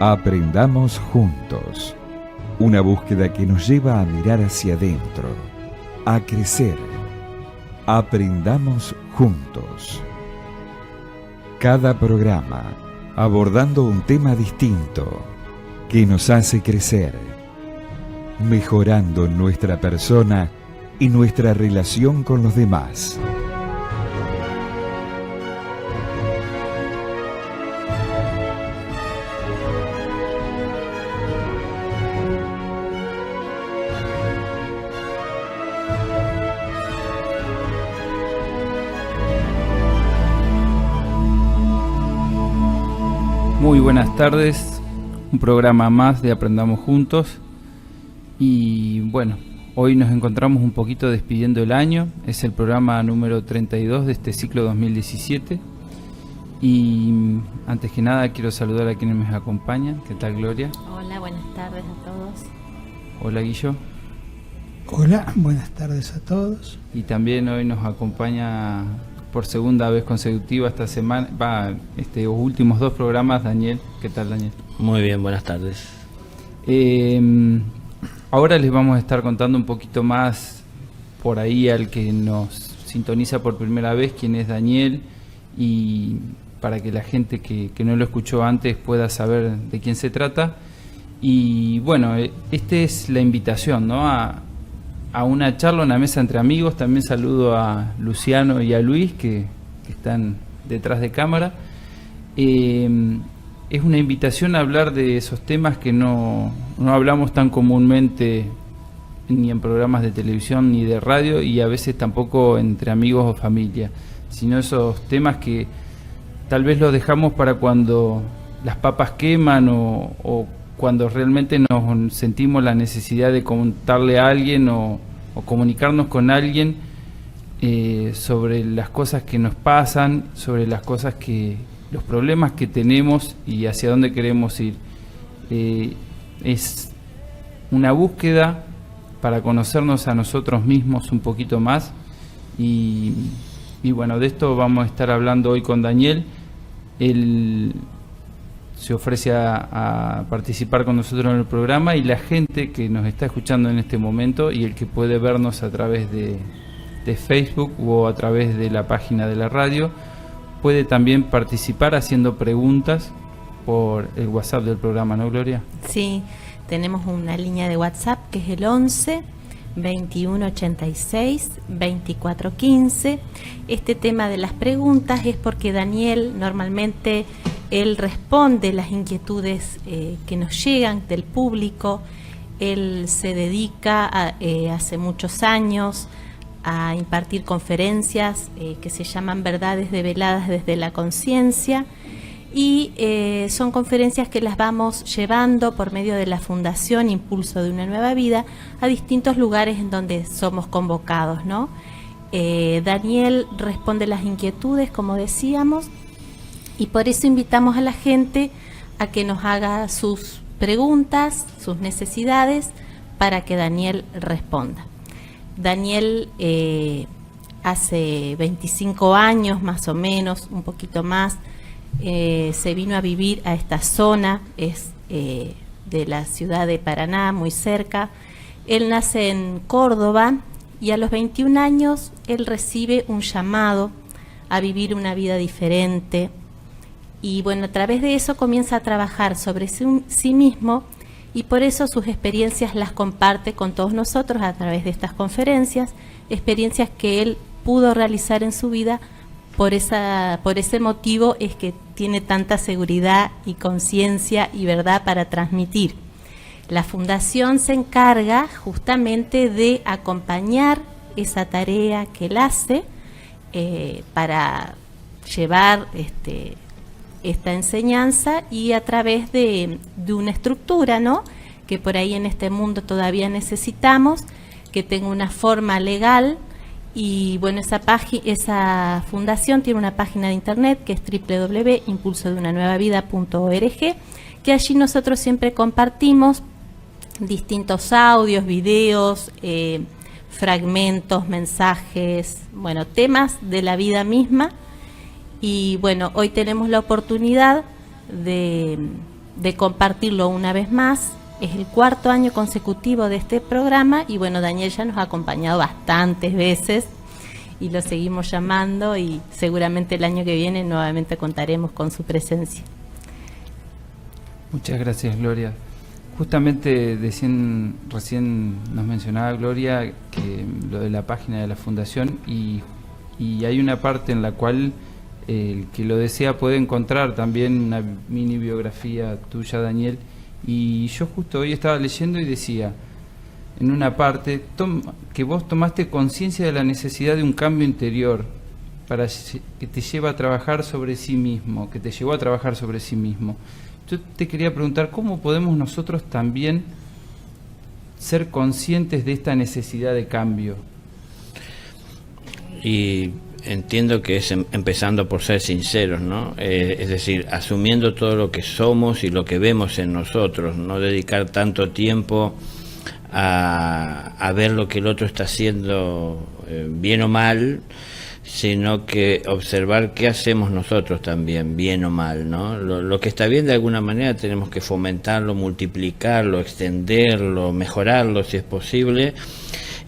Aprendamos juntos. Una búsqueda que nos lleva a mirar hacia adentro, a crecer. Aprendamos juntos. Cada programa abordando un tema distinto que nos hace crecer, mejorando nuestra persona y nuestra relación con los demás. Muy buenas tardes, un programa más de Aprendamos Juntos. Y bueno, hoy nos encontramos un poquito despidiendo el año. Es el programa número 32 de este ciclo 2017. Y antes que nada quiero saludar a quienes me acompañan. ¿Qué tal, Gloria? Hola, buenas tardes a todos. Hola, Guillo. Hola, buenas tardes a todos. Y también hoy nos acompaña por segunda vez consecutiva esta semana, los últimos dos programas, Daniel. ¿Qué tal, Daniel? Muy bien, buenas tardes. Ahora les vamos a estar contando un poquito más por ahí al que nos sintoniza por primera vez quién es Daniel, y para que la gente que no lo escuchó antes pueda saber de quién se trata. Y bueno, esta es la invitación, ¿no? A una charla, una mesa entre amigos. También saludo a Luciano y a Luis que están detrás de cámara. Es una invitación a hablar de esos temas que no hablamos tan comúnmente ni en programas de televisión ni de radio, y a veces tampoco entre amigos o familia, sino esos temas que tal vez los dejamos para cuando las papas queman o cuando realmente nos sentimos la necesidad de contarle a alguien o comunicarnos con alguien sobre las cosas que nos pasan, sobre las cosas los problemas que tenemos y hacia dónde queremos ir. Es una búsqueda para conocernos a nosotros mismos un poquito más, y bueno, de esto vamos a estar hablando hoy con Daniel. Él se ofrece a participar con nosotros en el programa, y la gente que nos está escuchando en este momento y el que puede vernos a través de Facebook o a través de la página de la radio puede también participar haciendo preguntas por el WhatsApp del programa, ¿no, Gloria? Sí, tenemos una línea de WhatsApp que es el 11 21 86 24 15. Este tema de las preguntas es porque Daniel normalmente él responde las inquietudes que nos llegan del público. Él se dedica hace muchos años a impartir conferencias que se llaman Verdades Develadas desde la Conciencia, y son conferencias que las vamos llevando por medio de la Fundación Impulso de una Nueva Vida a distintos lugares en donde somos convocados, ¿no? Daniel responde las inquietudes, como decíamos, y por eso invitamos a la gente a que nos haga sus preguntas, sus necesidades, para que Daniel responda. Daniel hace 25 años más o menos, un poquito más, se vino a vivir a esta zona, es de la ciudad de Paraná, muy cerca. Él nace en Córdoba y a los 21 años él recibe un llamado a vivir una vida diferente, y bueno, a través de eso comienza a trabajar sobre sí mismo, y por eso sus experiencias las comparte con todos nosotros a través de estas conferencias, experiencias que él pudo realizar en su vida. Por ese motivo es que tiene tanta seguridad y conciencia y verdad para transmitir. La Fundación se encarga justamente de acompañar esa tarea que él hace para llevar esta enseñanza, y a través de una estructura, ¿no?, que por ahí en este mundo todavía necesitamos, que tenga una forma legal. Y bueno, esa fundación tiene una página de internet que es www.impulsodeunanuevavida.org, que allí nosotros siempre compartimos distintos audios, videos, fragmentos, mensajes, bueno, temas de la vida misma. Y bueno, hoy tenemos la oportunidad de de compartirlo una vez más. Es el 4º año consecutivo de este programa y bueno, Daniel ya nos ha acompañado bastantes veces y lo seguimos llamando y seguramente el año que viene nuevamente contaremos con su presencia. Muchas gracias, Gloria. Justamente recién nos mencionaba Gloria que lo de la página de la Fundación y hay una parte en la cual el que lo desea puede encontrar también una mini biografía tuya, Daniel, y yo justo hoy estaba leyendo y decía en una parte que vos tomaste conciencia de la necesidad de un cambio interior que te lleva a trabajar sobre sí mismo, que te llevó a trabajar sobre sí mismo. Yo te quería preguntar, ¿cómo podemos nosotros también ser conscientes de esta necesidad de cambio? Y entiendo que es empezando por ser sinceros, ¿no? Es decir, asumiendo todo lo que somos y lo que vemos en nosotros, no dedicar tanto tiempo a ver lo que el otro está haciendo bien o mal, sino que observar qué hacemos nosotros también, bien o mal, ¿no? Lo que está bien de alguna manera tenemos que fomentarlo, multiplicarlo, extenderlo, mejorarlo si es posible,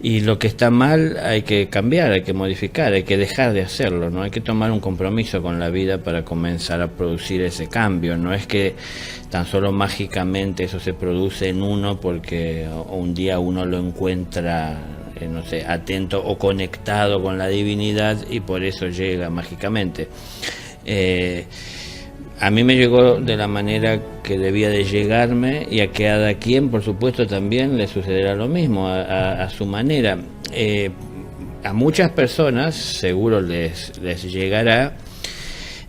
y lo que está mal hay que cambiar, hay que modificar, hay que dejar de hacerlo, ¿no? Hay que tomar un compromiso con la vida para comenzar a producir ese cambio. No es que tan solo mágicamente eso se produce en uno porque un día uno lo encuentra, no sé, atento o conectado con la divinidad y por eso llega mágicamente. A mí me llegó de la manera que debía de llegarme y a cada quien, por supuesto, también le sucederá lo mismo, a su manera. A muchas personas seguro les llegará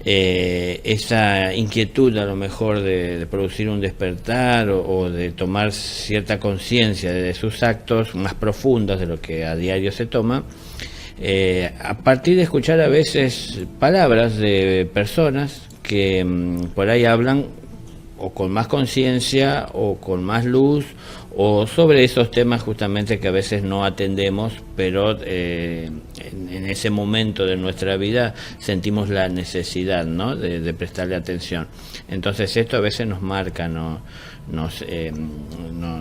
esa inquietud a lo mejor de producir un despertar o de tomar cierta conciencia de sus actos más profundas de lo que a diario se toma, a partir de escuchar a veces palabras de personas que por ahí hablan o con más conciencia o con más luz o sobre esos temas justamente que a veces no atendemos, pero en ese momento de nuestra vida sentimos la necesidad, ¿no?, de prestarle atención. Entonces esto a veces nos marca,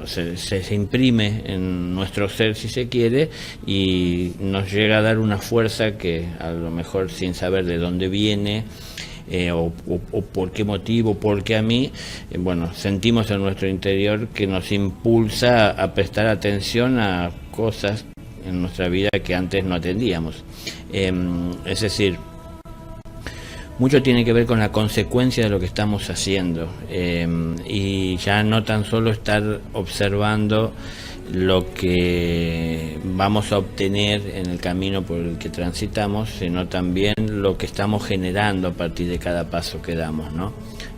se imprime en nuestro ser, si se quiere, y nos llega a dar una fuerza que a lo mejor sin saber de dónde viene, o por qué motivo, porque a mí, bueno, sentimos en nuestro interior que nos impulsa a prestar atención a cosas en nuestra vida que antes no atendíamos. Es decir, mucho tiene que ver con la consecuencia de lo que estamos haciendo, y ya no tan solo estar observando lo que vamos a obtener en el camino por el que transitamos, sino también lo que estamos generando a partir de cada paso que damos, ¿no?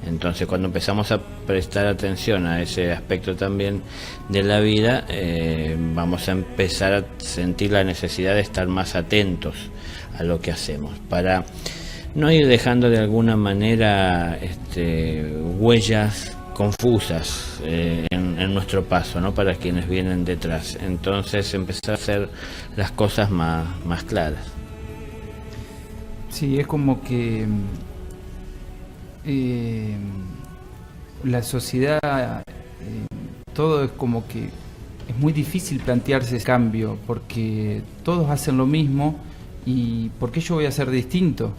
Entonces, cuando empezamos a prestar atención a ese aspecto también de la vida, vamos a empezar a sentir la necesidad de estar más atentos a lo que hacemos, para no ir dejando de alguna manera huellas confusas en nuestro paso, ¿no?, para quienes vienen detrás. Entonces empezar a hacer las cosas más claras. Sí, es como que la sociedad, todo es como que es muy difícil plantearse ese cambio, porque todos hacen lo mismo y ¿por qué yo voy a ser distinto?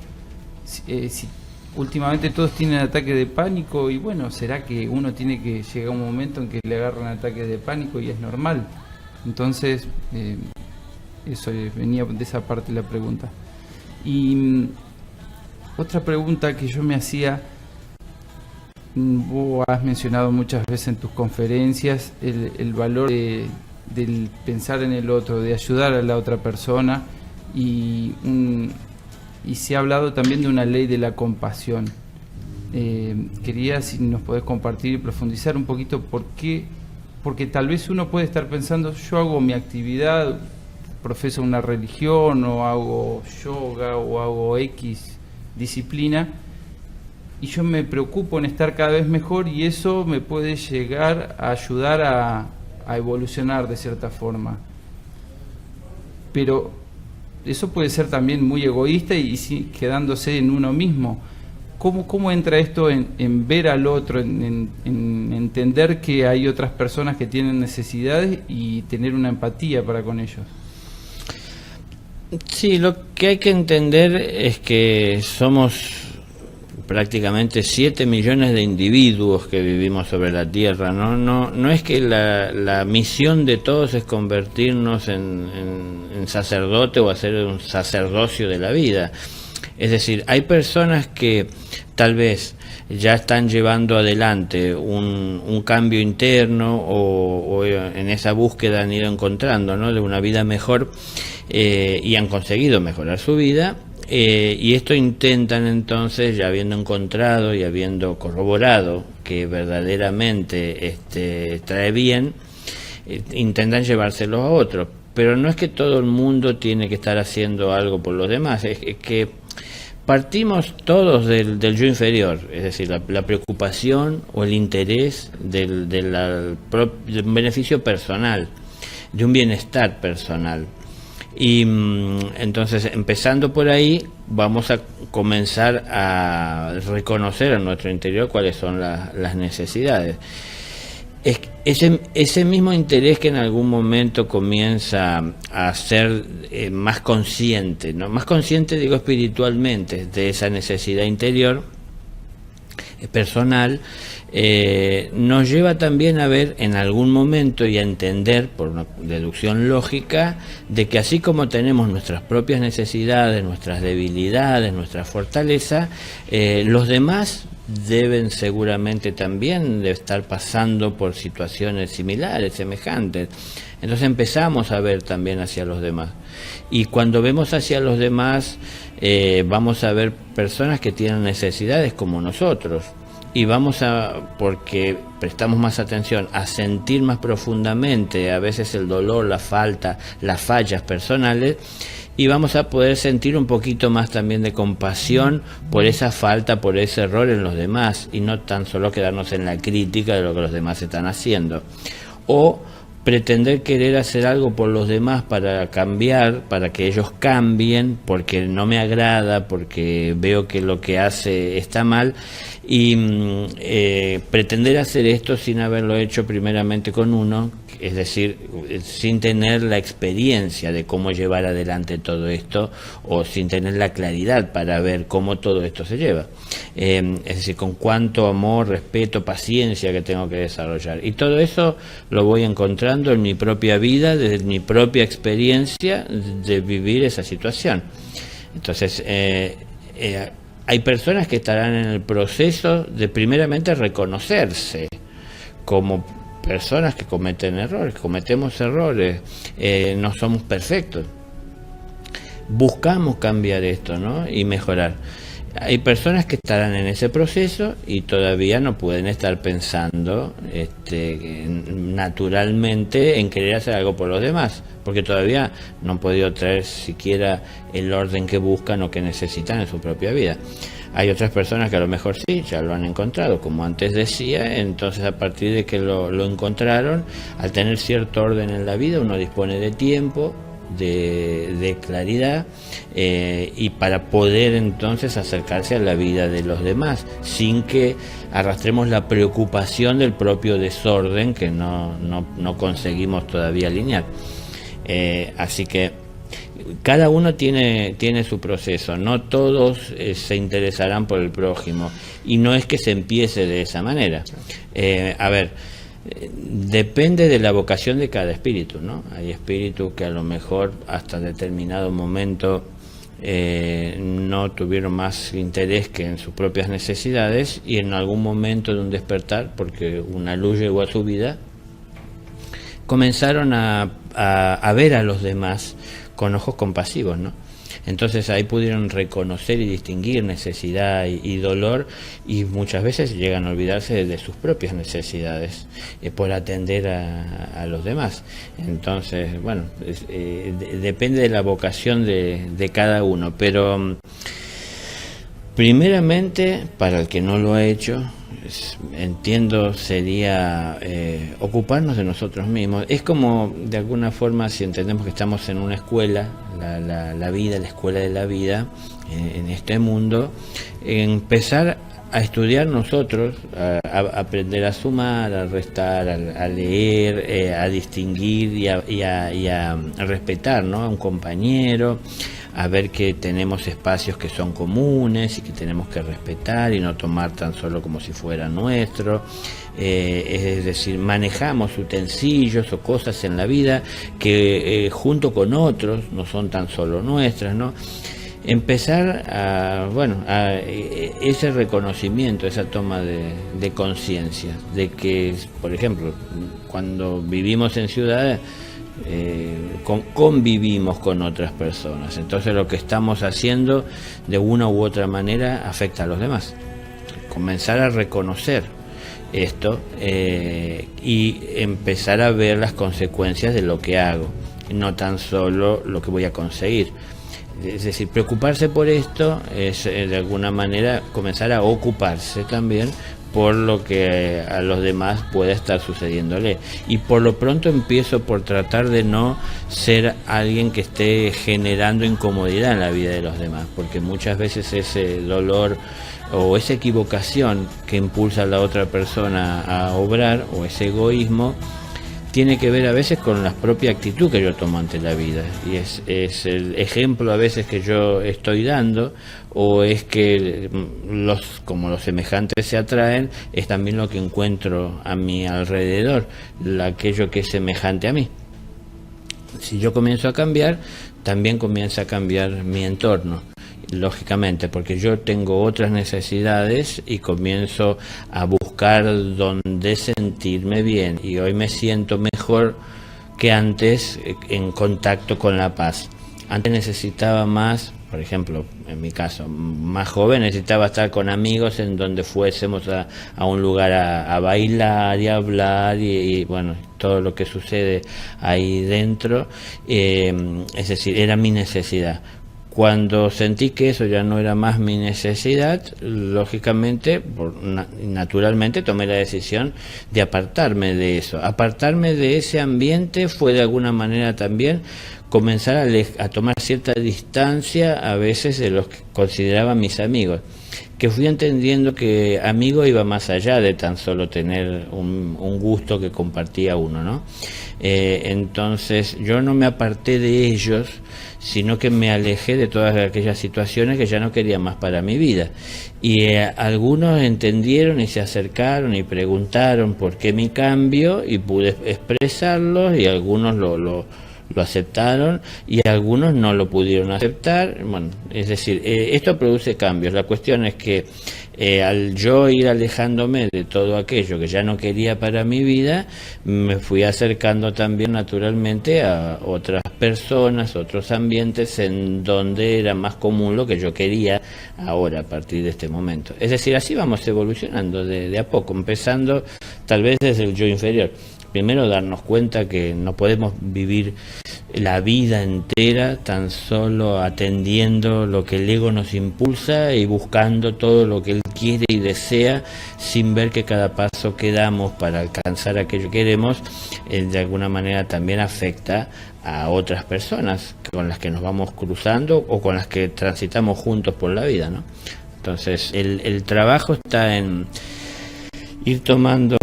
Si últimamente todos tienen ataques de pánico y bueno, ¿será que uno tiene que llegar a un momento en que le agarran ataques de pánico y es normal? Entonces, eso venía de esa parte de la pregunta. Y otra pregunta que yo me hacía, vos has mencionado muchas veces en tus conferencias el valor del pensar en el otro, de ayudar a la otra persona, y se ha hablado también de una ley de la compasión. Quería, si nos podés compartir y profundizar un poquito por qué, porque tal vez uno puede estar pensando, yo hago mi actividad, profeso una religión o hago yoga o hago X disciplina y yo me preocupo en estar cada vez mejor y eso me puede llegar a ayudar a evolucionar de cierta forma. Pero eso puede ser también muy egoísta y quedándose en uno mismo. ¿Cómo entra esto en ver al otro, en entender que hay otras personas que tienen necesidades y tener una empatía para con ellos? Sí, lo que hay que entender es que somos prácticamente 7 millones de individuos que vivimos sobre la Tierra. No es que la misión de todos es convertirnos en sacerdote o hacer un sacerdocio de la vida. Es decir, hay personas que tal vez ya están llevando adelante un cambio interno o en esa búsqueda han ido encontrando, ¿no?, de una vida mejor, y han conseguido mejorar su vida. Y esto intentan entonces, ya habiendo encontrado y habiendo corroborado que verdaderamente trae bien, intentan llevárselo a otros. Pero no es que todo el mundo tiene que estar haciendo algo por los demás, es que partimos todos del yo inferior, es decir, la preocupación o el interés del beneficio personal, de un bienestar personal. Y entonces, empezando por ahí, vamos a comenzar a reconocer en nuestro interior cuáles son las necesidades. Ese mismo interés que en algún momento comienza a ser más consciente, ¿no? Más consciente, digo, espiritualmente, de esa necesidad interior, personal, nos lleva también a ver en algún momento y a entender por una deducción lógica de que así como tenemos nuestras propias necesidades, nuestras debilidades, nuestra fortaleza, los demás deben seguramente también de estar pasando por situaciones similares, semejantes. Entonces empezamos a ver también hacia los demás, y cuando vemos hacia los demás vamos a ver personas que tienen necesidades como nosotros, y vamos porque prestamos más atención a sentir más profundamente a veces el dolor, la falta, las fallas personales, y vamos a poder sentir un poquito más también de compasión por esa falta, por ese error en los demás, y no tan solo quedarnos en la crítica de lo que los demás están haciendo, o pretender querer hacer algo por los demás para cambiar, para que ellos cambien, porque no me agrada, porque veo que lo que hace está mal, y pretender hacer esto sin haberlo hecho primeramente con uno, es decir, sin tener la experiencia de cómo llevar adelante todo esto, o sin tener la claridad para ver cómo todo esto se lleva, es decir, con cuánto amor, respeto, paciencia que tengo que desarrollar, y todo eso lo voy encontrando en mi propia vida, desde mi propia experiencia de vivir esa situación. Entonces hay personas que estarán en el proceso de primeramente reconocerse como personas que cometen errores, cometemos errores, no somos perfectos, buscamos cambiar esto, ¿no?, y mejorar. Hay personas que estarán en ese proceso y todavía no pueden estar pensando naturalmente en querer hacer algo por los demás, porque todavía no han podido traer siquiera el orden que buscan o que necesitan en su propia vida. Hay otras personas que a lo mejor sí, ya lo han encontrado, como antes decía, entonces a partir de que lo encontraron, al tener cierto orden en la vida, uno dispone de tiempo, de claridad, y para poder entonces acercarse a la vida de los demás sin que arrastremos la preocupación del propio desorden que no conseguimos todavía alinear. Así que cada uno tiene su proceso, no todos se interesarán por el prójimo, y no es que se empiece de esa manera. Depende de la vocación de cada espíritu, ¿no? Hay espíritus que a lo mejor hasta determinado momento no tuvieron más interés que en sus propias necesidades, y en algún momento de un despertar, porque una luz llegó a su vida, comenzaron a ver a los demás con ojos compasivos, ¿no? Entonces ahí pudieron reconocer y distinguir necesidad y dolor, y muchas veces llegan a olvidarse de sus propias necesidades por atender a los demás. Entonces, bueno, depende de la vocación de cada uno, pero primeramente, para el que no lo ha hecho, entiendo sería ocuparnos de nosotros mismos. Es como, de alguna forma, si entendemos que estamos en una escuela, la vida, la escuela de la vida, en este mundo, empezar a estudiar nosotros, a aprender a sumar, a restar, a leer, a distinguir y a respetar, ¿no?, a un compañero, a ver que tenemos espacios que son comunes y que tenemos que respetar y no tomar tan solo como si fuera nuestro. Es decir, manejamos utensilios o cosas en la vida que junto con otros no son tan solo nuestras, ¿no? Empezar a ese reconocimiento, esa toma de conciencia de que, por ejemplo, cuando vivimos en ciudades, convivimos con otras personas, entonces lo que estamos haciendo de una u otra manera afecta a los demás. Comenzar a reconocer esto y empezar a ver las consecuencias de lo que hago, no tan solo lo que voy a conseguir. Es decir, preocuparse por esto es de alguna manera comenzar a ocuparse también por lo que a los demás pueda estar sucediéndole. Y por lo pronto empiezo por tratar de no ser alguien que esté generando incomodidad en la vida de los demás, porque muchas veces ese dolor o esa equivocación que impulsa a la otra persona a obrar, o ese egoísmo, tiene que ver a veces con la propia actitud que yo tomo ante la vida, y es el ejemplo a veces que yo estoy dando, o es que como los semejantes se atraen, es también lo que encuentro a mi alrededor, aquello que es semejante a mí. Si yo comienzo a cambiar, también comienza a cambiar mi entorno, lógicamente, porque yo tengo otras necesidades y comienzo a buscar donde sentirme bien, y hoy me siento mejor que antes en contacto con la paz. Antes necesitaba más, por ejemplo, en mi caso, más joven, necesitaba estar con amigos en donde fuésemos a un lugar a bailar y a hablar y bueno, todo lo que sucede ahí dentro, es decir, era mi necesidad. Cuando sentí que eso ya no era más mi necesidad, lógicamente, naturalmente tomé la decisión de apartarme de eso. Apartarme de ese ambiente fue de alguna manera también comenzar a tomar cierta distancia a veces de los que consideraba mis amigos, que fui entendiendo que amigo iba más allá de tan solo tener un gusto que compartía uno, ¿no? Entonces yo no me aparté de ellos, sino que me alejé de todas aquellas situaciones que ya no quería más para mi vida. Y algunos entendieron y se acercaron y preguntaron por qué mi cambio, y pude expresarlos, y algunos lo aceptaron y algunos no lo pudieron aceptar. Bueno, es decir, esto produce cambios. La cuestión es que al yo ir alejándome de todo aquello que ya no quería para mi vida, me fui acercando también naturalmente a otras personas, otros ambientes en donde era más común lo que yo quería ahora a partir de este momento. Es decir, así vamos evolucionando de a poco, empezando tal vez desde el yo inferior. Primero darnos cuenta que no podemos vivir la vida entera tan solo atendiendo lo que el ego nos impulsa y buscando todo lo que él quiere y desea, sin ver que cada paso que damos para alcanzar aquello que queremos de alguna manera también afecta a otras personas con las que nos vamos cruzando o con las que transitamos juntos por la vida, ¿no? Entonces el trabajo está en ir tomando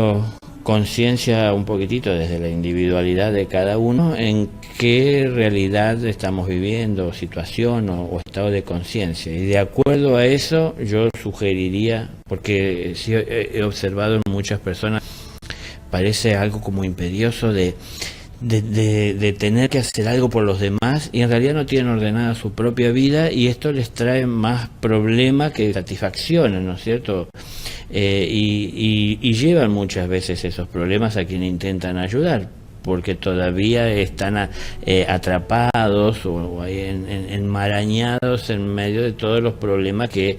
conciencia un poquitito desde la individualidad de cada uno en qué realidad estamos viviendo, situación o estado de conciencia, y de acuerdo a eso yo sugeriría, porque sí he observado en muchas personas, parece algo como imperioso de tener que hacer algo por los demás, y en realidad no tienen ordenada su propia vida, y esto les trae más problemas que satisfacciones, ¿no es cierto? Y llevan muchas veces esos problemas a quienes intentan ayudar, porque todavía están atrapados o enmarañados en medio de todos los problemas que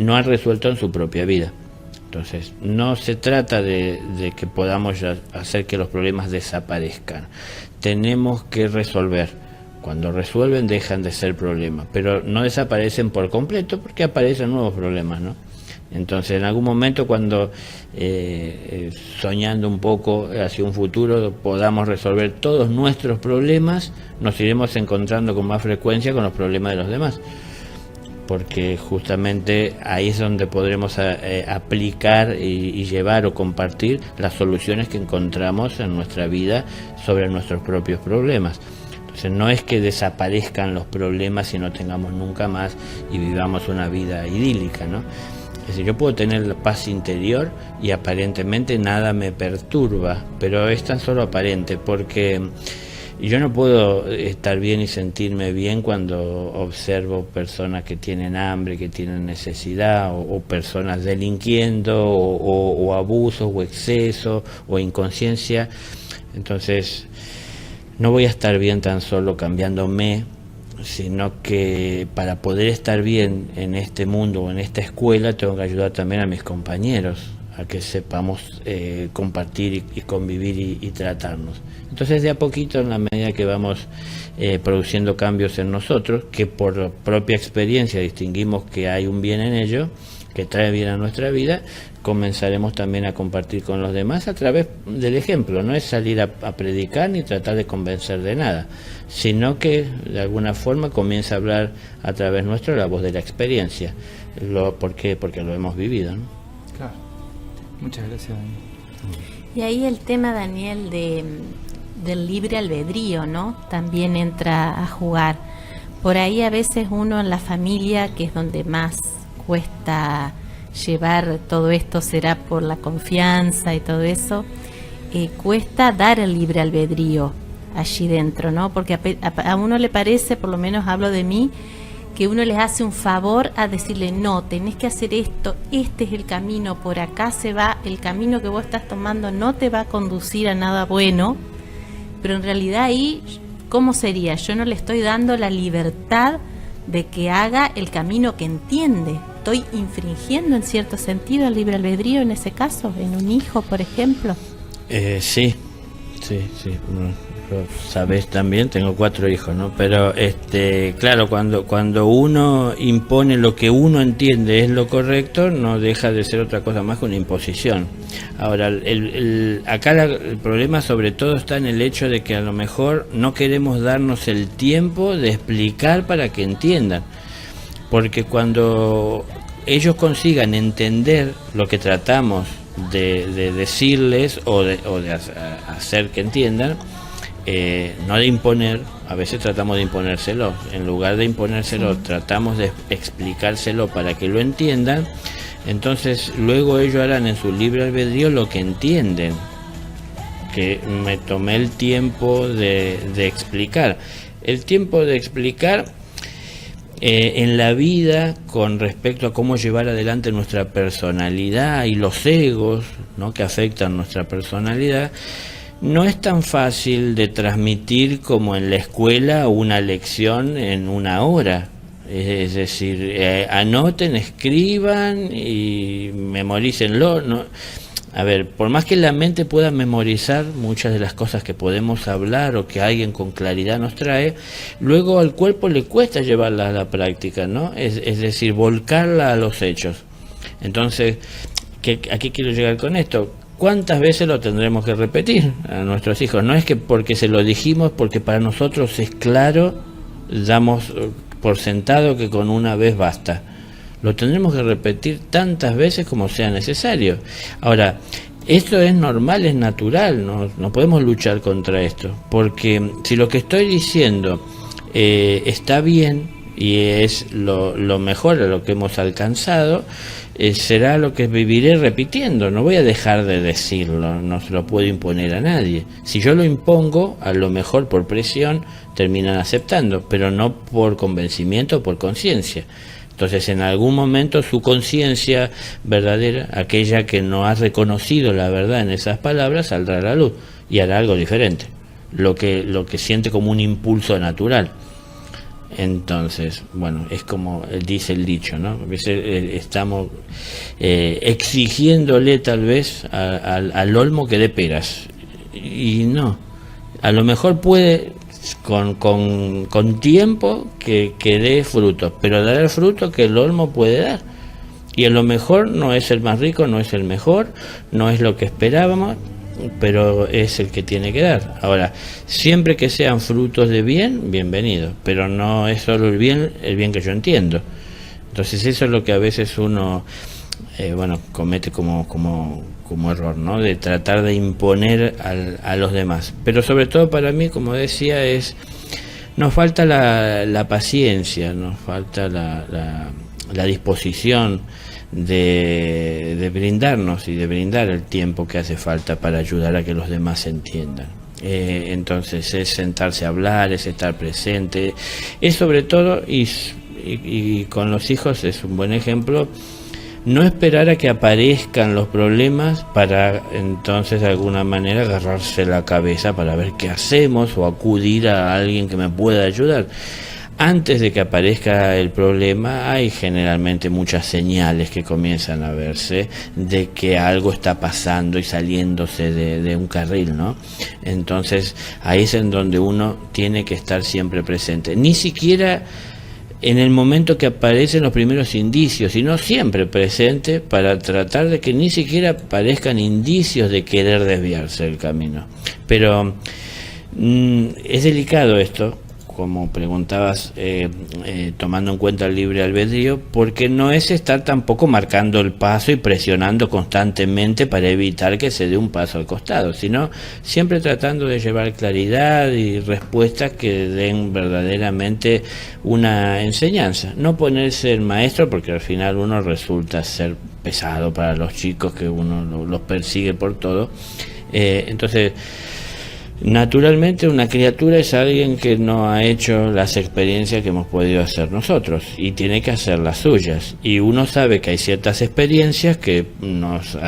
no han resuelto en su propia vida. Entonces, no se trata de que podamos hacer que los problemas desaparezcan. Tenemos que resolver. Cuando resuelven dejan de ser problemas, pero no desaparecen por completo porque aparecen nuevos problemas, ¿no? Entonces, en algún momento, cuando soñando un poco hacia un futuro podamos resolver todos nuestros problemas, nos iremos encontrando con más frecuencia con los problemas de los demás, porque justamente ahí es donde podremos aplicar y llevar o compartir las soluciones que encontramos en nuestra vida sobre nuestros propios problemas. Entonces, no es que desaparezcan los problemas y no tengamos nunca más y vivamos una vida idílica, ¿no? Es decir, yo puedo tener la paz interior y aparentemente nada me perturba, pero es tan solo aparente, porque yo no puedo estar bien y sentirme bien cuando observo personas que tienen hambre, que tienen necesidad, o personas delinquiendo, o abusos, o exceso, o inconsciencia. Entonces, no voy a estar bien tan solo cambiándome, sino que para poder estar bien en este mundo o en esta escuela tengo que ayudar también a mis compañeros a que sepamos compartir y convivir y tratarnos. Entonces, de a poquito, en la medida que vamos produciendo cambios en nosotros, que por propia experiencia distinguimos que hay un bien en ello, que trae bien a nuestra vida, comenzaremos también a compartir con los demás a través del ejemplo. No es salir a predicar ni tratar de convencer de nada, sino que de alguna forma comienza a hablar a través nuestro la voz de la experiencia. ¿Por qué? Porque lo hemos vivido, ¿no? Claro. Muchas gracias, Daniel. Y ahí el tema, Daniel, del libre albedrío, ¿no? También entra a jugar. Por ahí a veces uno en la familia, que es donde más cuesta llevar todo esto, será por la confianza y todo eso, cuesta dar el libre albedrío allí dentro, ¿no? Porque a uno le parece, por lo menos hablo de mí, que uno les hace un favor a decirle, no, tenés que hacer esto, este es el camino, por acá se va, el camino que vos estás tomando no te va a conducir a nada bueno, pero en realidad ahí, ¿cómo sería? Yo no le estoy dando la libertad de que haga el camino que entiende. Estoy infringiendo en cierto sentido el libre albedrío en ese caso, en un hijo, por ejemplo. Sí. Sabes, también tengo 4 hijos, ¿no? Pero claro, cuando uno impone lo que uno entiende es lo correcto, no deja de ser otra cosa más que una imposición. Ahora, acá el problema sobre todo está en el hecho de que a lo mejor no queremos darnos el tiempo de explicar para que entiendan, porque cuando ellos consigan entender lo que tratamos de decirles o de hacer que entiendan, no de imponer, a veces tratamos de imponérselo, en lugar de imponérselo tratamos de explicárselo para que lo entiendan, entonces luego ellos harán en su libre albedrío lo que entienden, que me tomé el tiempo de explicar. El tiempo de explicar en la vida con respecto a cómo llevar adelante nuestra personalidad y los egos, ¿no?, que afectan nuestra personalidad, no es tan fácil de transmitir como en la escuela una lección en 1 hora. Es decir, anoten, escriban y memorícenlo, ¿no? A ver, por más que la mente pueda memorizar muchas de las cosas que podemos hablar o que alguien con claridad nos trae, luego al cuerpo le cuesta llevarla a la práctica, ¿no? Es decir, volcarla a los hechos. Entonces, ¿a qué quiero llegar con esto? ¿Cuántas veces lo tendremos que repetir a nuestros hijos? No es que porque se lo dijimos, porque para nosotros es claro, damos por sentado que con una vez basta. Lo tendremos que repetir tantas veces como sea necesario. Ahora, esto es normal, es natural, no podemos luchar contra esto, porque si lo que estoy diciendo está bien y es lo mejor a lo que hemos alcanzado, será lo que viviré repitiendo. No voy a dejar de decirlo, no se lo puedo imponer a nadie. Si yo lo impongo, a lo mejor por presión terminan aceptando, pero no por convencimiento o por conciencia. Entonces, en algún momento su conciencia verdadera, aquella que no ha reconocido la verdad en esas palabras, saldrá a la luz y hará algo diferente, lo que siente como un impulso natural. Entonces, bueno, es como dice el dicho, ¿no? A veces estamos exigiéndole tal vez al olmo que dé peras, y no, a lo mejor puede con tiempo que dé frutos, pero dará el fruto que el olmo puede dar. Y a lo mejor no es el más rico, no es el mejor, no es lo que esperábamos, pero es el que tiene que dar. Ahora, siempre que sean frutos de bien, bienvenido, pero no es solo el bien que yo entiendo. Entonces eso es lo que a veces uno comete como error, ¿no? De tratar de imponer a los demás. Pero sobre todo para mí, como decía, nos falta la paciencia, nos falta la disposición de brindarnos y de brindar el tiempo que hace falta para ayudar a que los demás se entiendan. Entonces es sentarse a hablar, es estar presente, es sobre todo, y con los hijos es un buen ejemplo, no esperar a que aparezcan los problemas para entonces de alguna manera agarrarse la cabeza para ver qué hacemos o acudir a alguien que me pueda ayudar. Antes de que aparezca el problema hay generalmente muchas señales que comienzan a verse de que algo está pasando y saliéndose de un carril, ¿no? Entonces ahí es en donde uno tiene que estar siempre presente. Ni siquiera en el momento que aparecen los primeros indicios, sino siempre presente para tratar de que ni siquiera aparezcan indicios de querer desviarse del camino. Pero es delicado esto, como preguntabas, tomando en cuenta el libre albedrío, porque no es estar tampoco marcando el paso y presionando constantemente para evitar que se dé un paso al costado, sino siempre tratando de llevar claridad y respuestas que den verdaderamente una enseñanza. No ponerse el maestro, porque al final uno resulta ser pesado para los chicos, que uno los persigue por todo. Entonces, naturalmente una criatura es alguien que no ha hecho las experiencias que hemos podido hacer nosotros y tiene que hacer las suyas, y uno sabe que hay ciertas experiencias que nos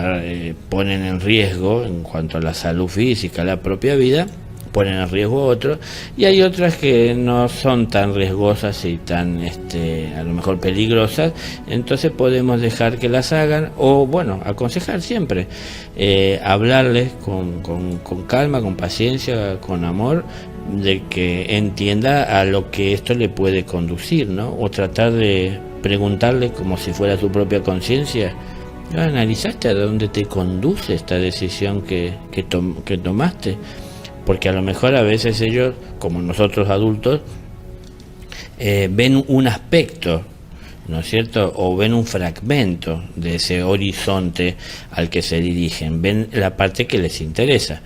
ponen en riesgo en cuanto a la salud física, la propia vida, ponen en riesgo a otros, y hay otras que no son tan riesgosas y tan a lo mejor peligrosas, entonces podemos dejar que las hagan, o bueno, aconsejar siempre, hablarles con calma, con paciencia, con amor, de que entienda a lo que esto le puede conducir, ¿no? O tratar de preguntarle como si fuera su propia conciencia: ¿analizaste a dónde te conduce esta decisión que tomaste? Porque a lo mejor a veces ellos, como nosotros adultos, ven un aspecto, ¿no es cierto? O ven un fragmento de ese horizonte al que se dirigen, ven la parte que les interesa,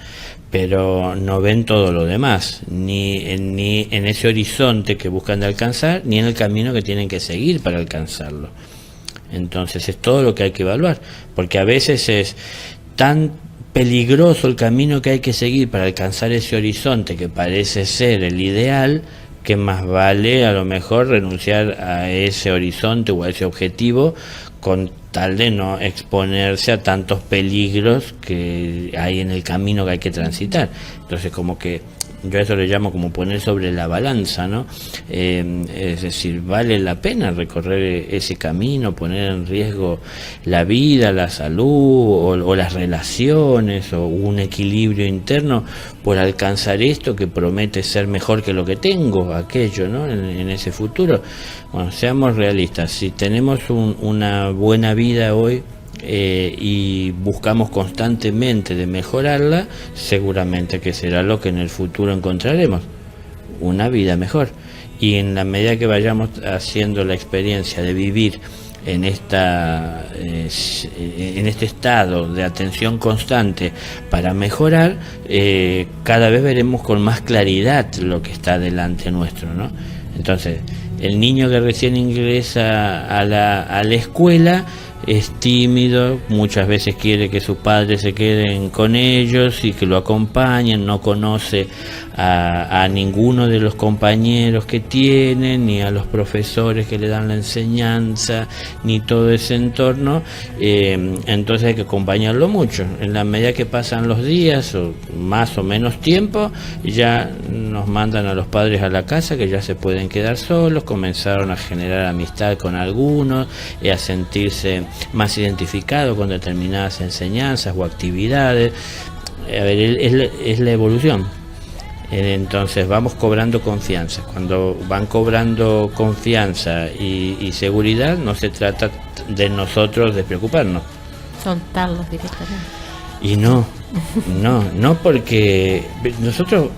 pero no ven todo lo demás, ni en ese horizonte que buscan de alcanzar, ni en el camino que tienen que seguir para alcanzarlo. Entonces es todo lo que hay que evaluar, porque a veces es tan peligroso el camino que hay que seguir para alcanzar ese horizonte que parece ser el ideal, que más vale a lo mejor renunciar a ese horizonte o a ese objetivo con tal de no exponerse a tantos peligros que hay en el camino que hay que transitar. Entonces, como que yo a eso le llamo como poner sobre la balanza, ¿no? Es decir, ¿vale la pena recorrer ese camino, poner en riesgo la vida, la salud o las relaciones o un equilibrio interno por alcanzar esto que promete ser mejor que lo que tengo, aquello, ¿no? En ese futuro. Bueno, seamos realistas. Si tenemos una buena vida hoy, y buscamos constantemente de mejorarla, seguramente que será lo que en el futuro encontraremos, una vida mejor. Y en la medida que vayamos haciendo la experiencia de vivir en este estado de atención constante para mejorar, cada vez veremos con más claridad lo que está delante nuestro, ¿no? Entonces, el niño que recién ingresa a la escuela es tímido, muchas veces quiere que sus padres se queden con ellos y que lo acompañen, no conoce a ninguno de los compañeros que tienen, ni a los profesores que le dan la enseñanza, ni todo ese entorno, entonces hay que acompañarlo mucho. En la medida que pasan los días, o más o menos tiempo, ya nos mandan a los padres a la casa, que ya se pueden quedar solos, comenzaron a generar amistad con algunos, a sentirse más identificados con determinadas enseñanzas o actividades. A ver, es la evolución. Entonces vamos cobrando confianza. Cuando van cobrando confianza y seguridad, no se trata de nosotros de preocuparnos. Soltarlos directamente. Y no porque nosotros,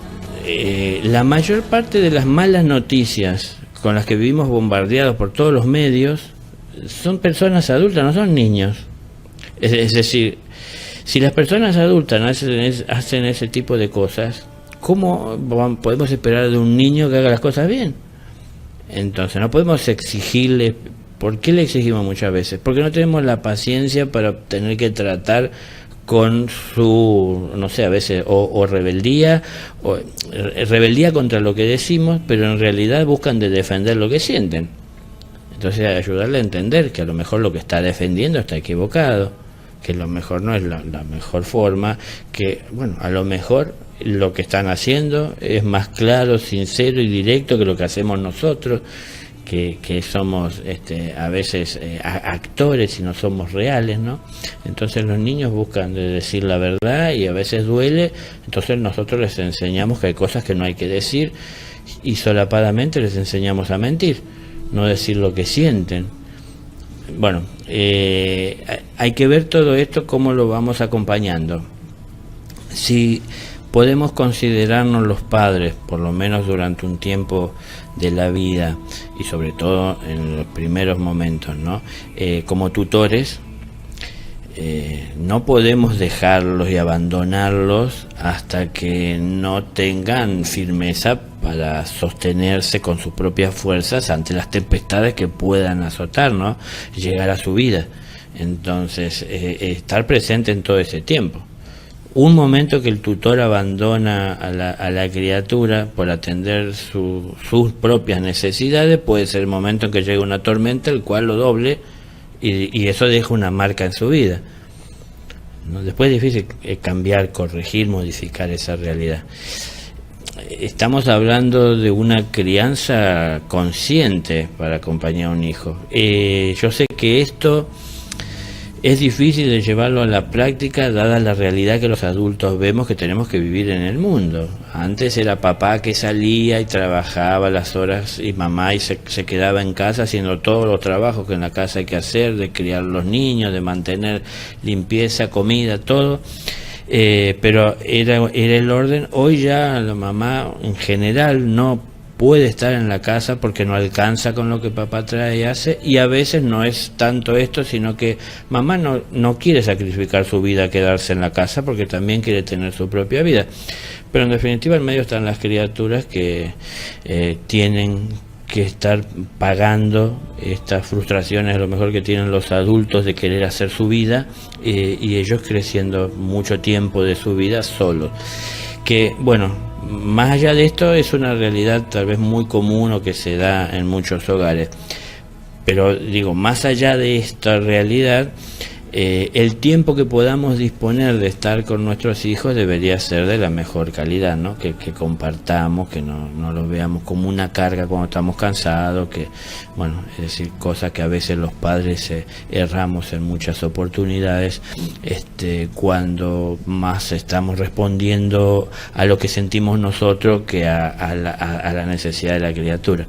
la mayor parte de las malas noticias con las que vivimos bombardeados por todos los medios son personas adultas, no son niños. Es decir, si las personas adultas hacen ese tipo de cosas, ¿cómo podemos esperar de un niño que haga las cosas bien? Entonces no podemos exigirle. ¿Por qué le exigimos muchas veces? Porque no tenemos la paciencia para tener que tratar con su, no sé, a veces o rebeldía, o rebeldía contra lo que decimos, pero en realidad buscan de defender lo que sienten. Entonces ayudarle a entender que a lo mejor lo que está defendiendo está equivocado, que lo mejor no es la mejor forma, que bueno, a lo mejor lo que están haciendo es más claro, sincero y directo que lo que hacemos nosotros, que somos a veces actores y no somos reales, ¿no? Entonces los niños buscan de decir la verdad y a veces duele, entonces nosotros les enseñamos que hay cosas que no hay que decir y solapadamente les enseñamos a mentir, no decir lo que sienten. Bueno, hay que ver todo esto, cómo lo vamos acompañando. Si podemos considerarnos los padres, por lo menos durante un tiempo de la vida y sobre todo en los primeros momentos, ¿no? Como tutores, no podemos dejarlos y abandonarlos hasta que no tengan firmeza para sostenerse con sus propias fuerzas ante las tempestades que puedan azotar, ¿no? Llegar a su vida. Entonces, estar presente en todo ese tiempo. Un momento que el tutor abandona a la criatura por atender sus propias necesidades puede ser el momento en que llega una tormenta, el cual lo doble y eso deja una marca en su vida, ¿no? Después es difícil cambiar, corregir, modificar esa realidad. Estamos hablando de una crianza consciente para acompañar a un hijo. Yo sé que esto es difícil de llevarlo a la práctica dada la realidad que los adultos vemos que tenemos que vivir en el mundo. Antes era papá que salía y trabajaba las horas y mamá y se quedaba en casa haciendo todos los trabajos que en la casa hay que hacer, de criar los niños, de mantener limpieza, comida, todo. Pero era el orden. Hoy ya la mamá en general no puede estar en la casa porque no alcanza con lo que papá trae y hace, y a veces no es tanto esto, sino que mamá no quiere sacrificar su vida a quedarse en la casa porque también quiere tener su propia vida. Pero en definitiva en medio están las criaturas que tienen que estar pagando estas frustraciones a lo mejor que tienen los adultos de querer hacer su vida y ellos creciendo mucho tiempo de su vida solos. Que bueno, más allá de esto es una realidad tal vez muy común o que se da en muchos hogares, pero digo, más allá de esta realidad, el tiempo que podamos disponer de estar con nuestros hijos debería ser de la mejor calidad, ¿no? Que compartamos, que no lo veamos como una carga cuando estamos cansados, que bueno, es decir, cosas que a veces los padres erramos en muchas oportunidades, cuando más estamos respondiendo a lo que sentimos nosotros que a la necesidad de la criatura.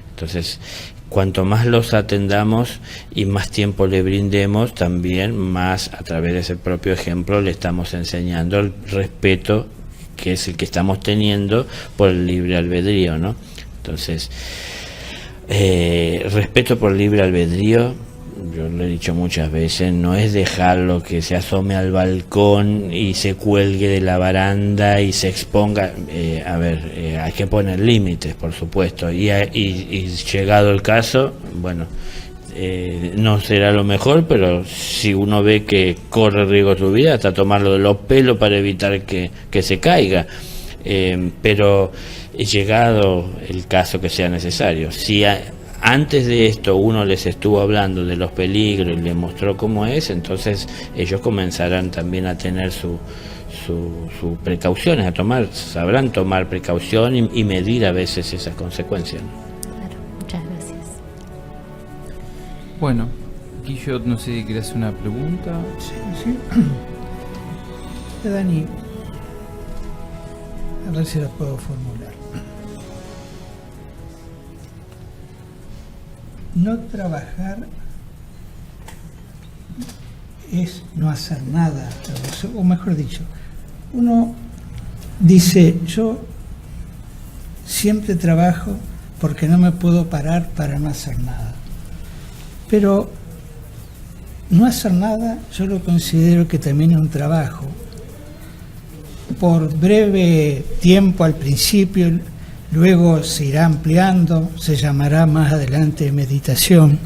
Entonces, cuanto más los atendamos y más tiempo le brindemos, también más a través de ese propio ejemplo le estamos enseñando el respeto que es el que estamos teniendo por el libre albedrío, ¿no? Entonces, respeto por el libre albedrío, yo lo he dicho muchas veces, no es dejarlo que se asome al balcón y se cuelgue de la baranda y se exponga. Hay que poner límites, por supuesto, y llegado el caso, bueno, no será lo mejor, pero si uno ve que corre riesgo su vida, hasta tomarlo de los pelos para evitar que se caiga. Pero llegado el caso que sea necesario, si antes de esto uno les estuvo hablando de los peligros y les mostró cómo es, entonces ellos comenzarán también a tener sus precauciones, sabrán tomar precaución y medir a veces esas consecuencias. Claro, muchas gracias. Bueno, Guillo, no sé si quieres hacer una pregunta. Sí. Dani, a ver si la puedo formular. No trabajar es no hacer nada, o mejor dicho, uno dice, yo siempre trabajo porque no me puedo parar para no hacer nada. Pero no hacer nada yo lo considero que también es un trabajo. Por breve tiempo al principio, luego se irá ampliando, se llamará más adelante meditación,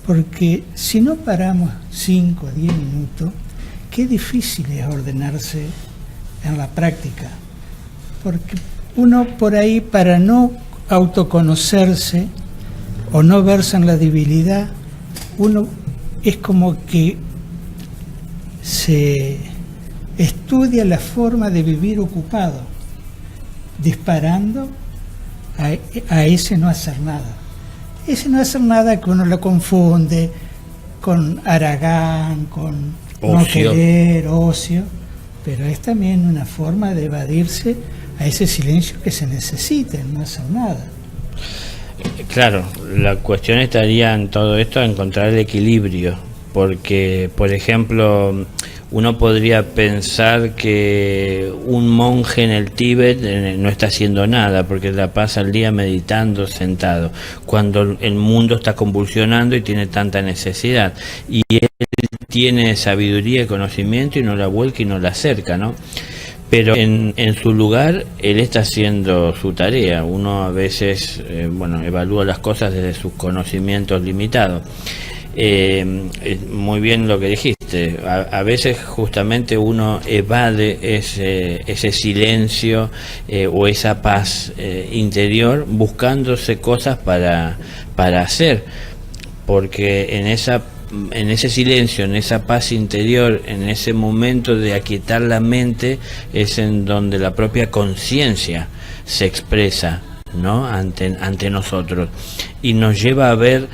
porque si no paramos 5 o 10 minutos, qué difícil es ordenarse en la práctica, porque uno por ahí, para no autoconocerse o no verse en la debilidad, uno es como que se estudia la forma de vivir ocupado, disparando a ese no hacer nada. Ese no hacer nada que uno lo confunde con haragán, con ocio, no querer, ocio, pero es también una forma de evadirse a ese silencio que se necesita, no hacer nada. Claro, la cuestión estaría en todo esto, encontrar el equilibrio, porque, por ejemplo, uno podría pensar que un monje en el Tíbet no está haciendo nada, porque la pasa el día meditando, sentado, cuando el mundo está convulsionando y tiene tanta necesidad, y él tiene sabiduría y conocimiento y no la vuelca y no la acerca, ¿no? Pero en su lugar él está haciendo su tarea. Uno a veces evalúa las cosas desde sus conocimientos limitados. Muy bien lo que dijiste, a veces justamente uno evade ese silencio o esa paz interior, buscándose cosas para hacer, porque en ese silencio, en esa paz interior, en ese momento de aquietar la mente, es en donde la propia conciencia se expresa, ¿no? ante nosotros, y nos lleva a ver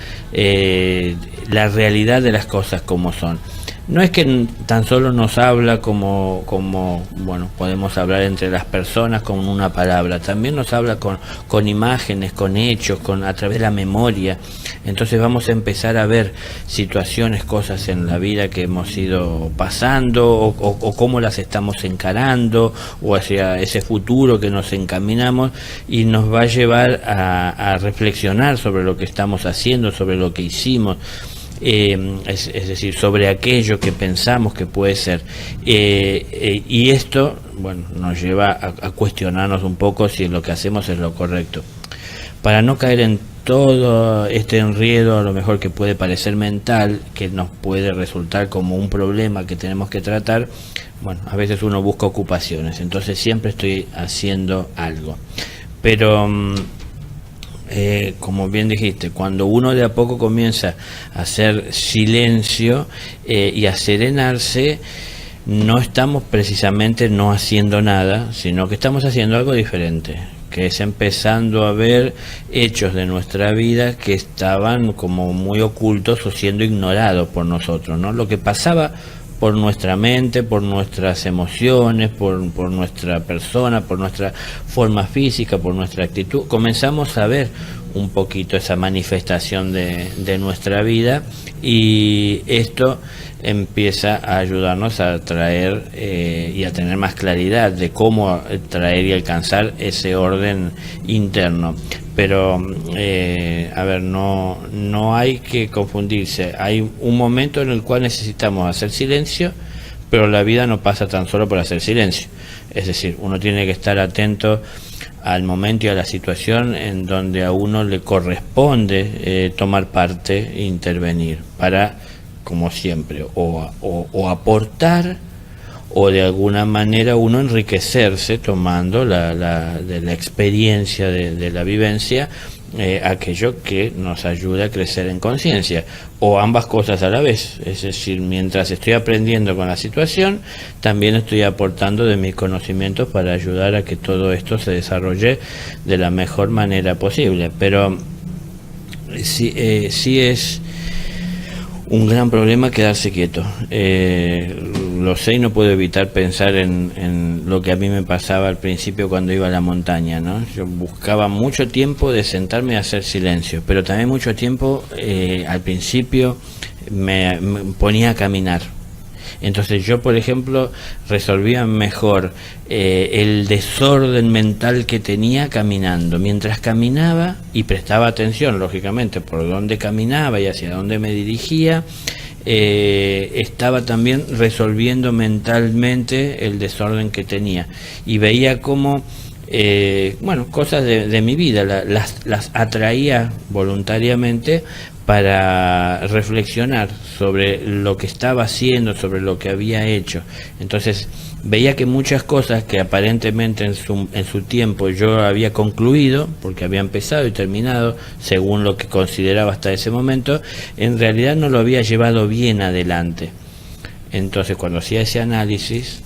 la realidad de las cosas como son. No es que tan solo nos habla como podemos hablar entre las personas con una palabra, también nos habla con imágenes, con hechos, a través de la memoria. Entonces vamos a empezar a ver situaciones, cosas en la vida que hemos ido pasando o cómo las estamos encarando, o hacia ese futuro que nos encaminamos, y nos va a llevar a reflexionar sobre lo que estamos haciendo, sobre lo que hicimos. Es decir, sobre aquello que pensamos que puede ser, y esto nos lleva a cuestionarnos un poco si lo que hacemos es lo correcto, para no caer en todo este enredo, a lo mejor que puede parecer mental, que nos puede resultar como un problema que tenemos que tratar. A veces uno busca ocupaciones, entonces siempre estoy haciendo algo, pero como bien dijiste, cuando uno de a poco comienza a hacer silencio y a serenarse, no estamos precisamente no haciendo nada, sino que estamos haciendo algo diferente, que es empezando a ver hechos de nuestra vida que estaban como muy ocultos o siendo ignorados por nosotros, ¿no? Lo que pasaba por nuestra mente, por nuestras emociones, por nuestra persona, por nuestra forma física, por nuestra actitud, comenzamos a ver un poquito esa manifestación de nuestra vida, y esto empieza a ayudarnos a traer y a tener más claridad de cómo traer y alcanzar ese orden interno. Pero no hay que confundirse. Hay un momento en el cual necesitamos hacer silencio, pero la vida no pasa tan solo por hacer silencio. Es decir, uno tiene que estar atento al momento y a la situación en donde a uno le corresponde tomar parte e intervenir para, como siempre, o aportar, o de alguna manera uno enriquecerse tomando de la experiencia de la vivencia, aquello que nos ayuda a crecer en conciencia, o ambas cosas a la vez. Es decir, mientras estoy aprendiendo con la situación, también estoy aportando de mis conocimientos para ayudar a que todo esto se desarrolle de la mejor manera posible. Pero sí es un gran problema quedarse quieto. lo sé y no puedo evitar pensar en lo que a mí me pasaba al principio cuando iba a la montaña, ¿no? Yo buscaba mucho tiempo de sentarme a hacer silencio, pero también mucho tiempo, al principio, me ponía a caminar. Entonces yo, por ejemplo, resolvía mejor el desorden mental que tenía caminando. Mientras caminaba y prestaba atención, lógicamente, por dónde caminaba y hacia dónde me dirigía, estaba también resolviendo mentalmente el desorden que tenía. Y veía cómo, cosas de mi vida las atraía voluntariamente para reflexionar sobre lo que estaba haciendo, sobre lo que había hecho. Entonces veía que muchas cosas que aparentemente en su tiempo yo había concluido, porque había empezado y terminado según lo que consideraba hasta ese momento, en realidad no lo había llevado bien adelante. Entonces cuando hacía ese análisis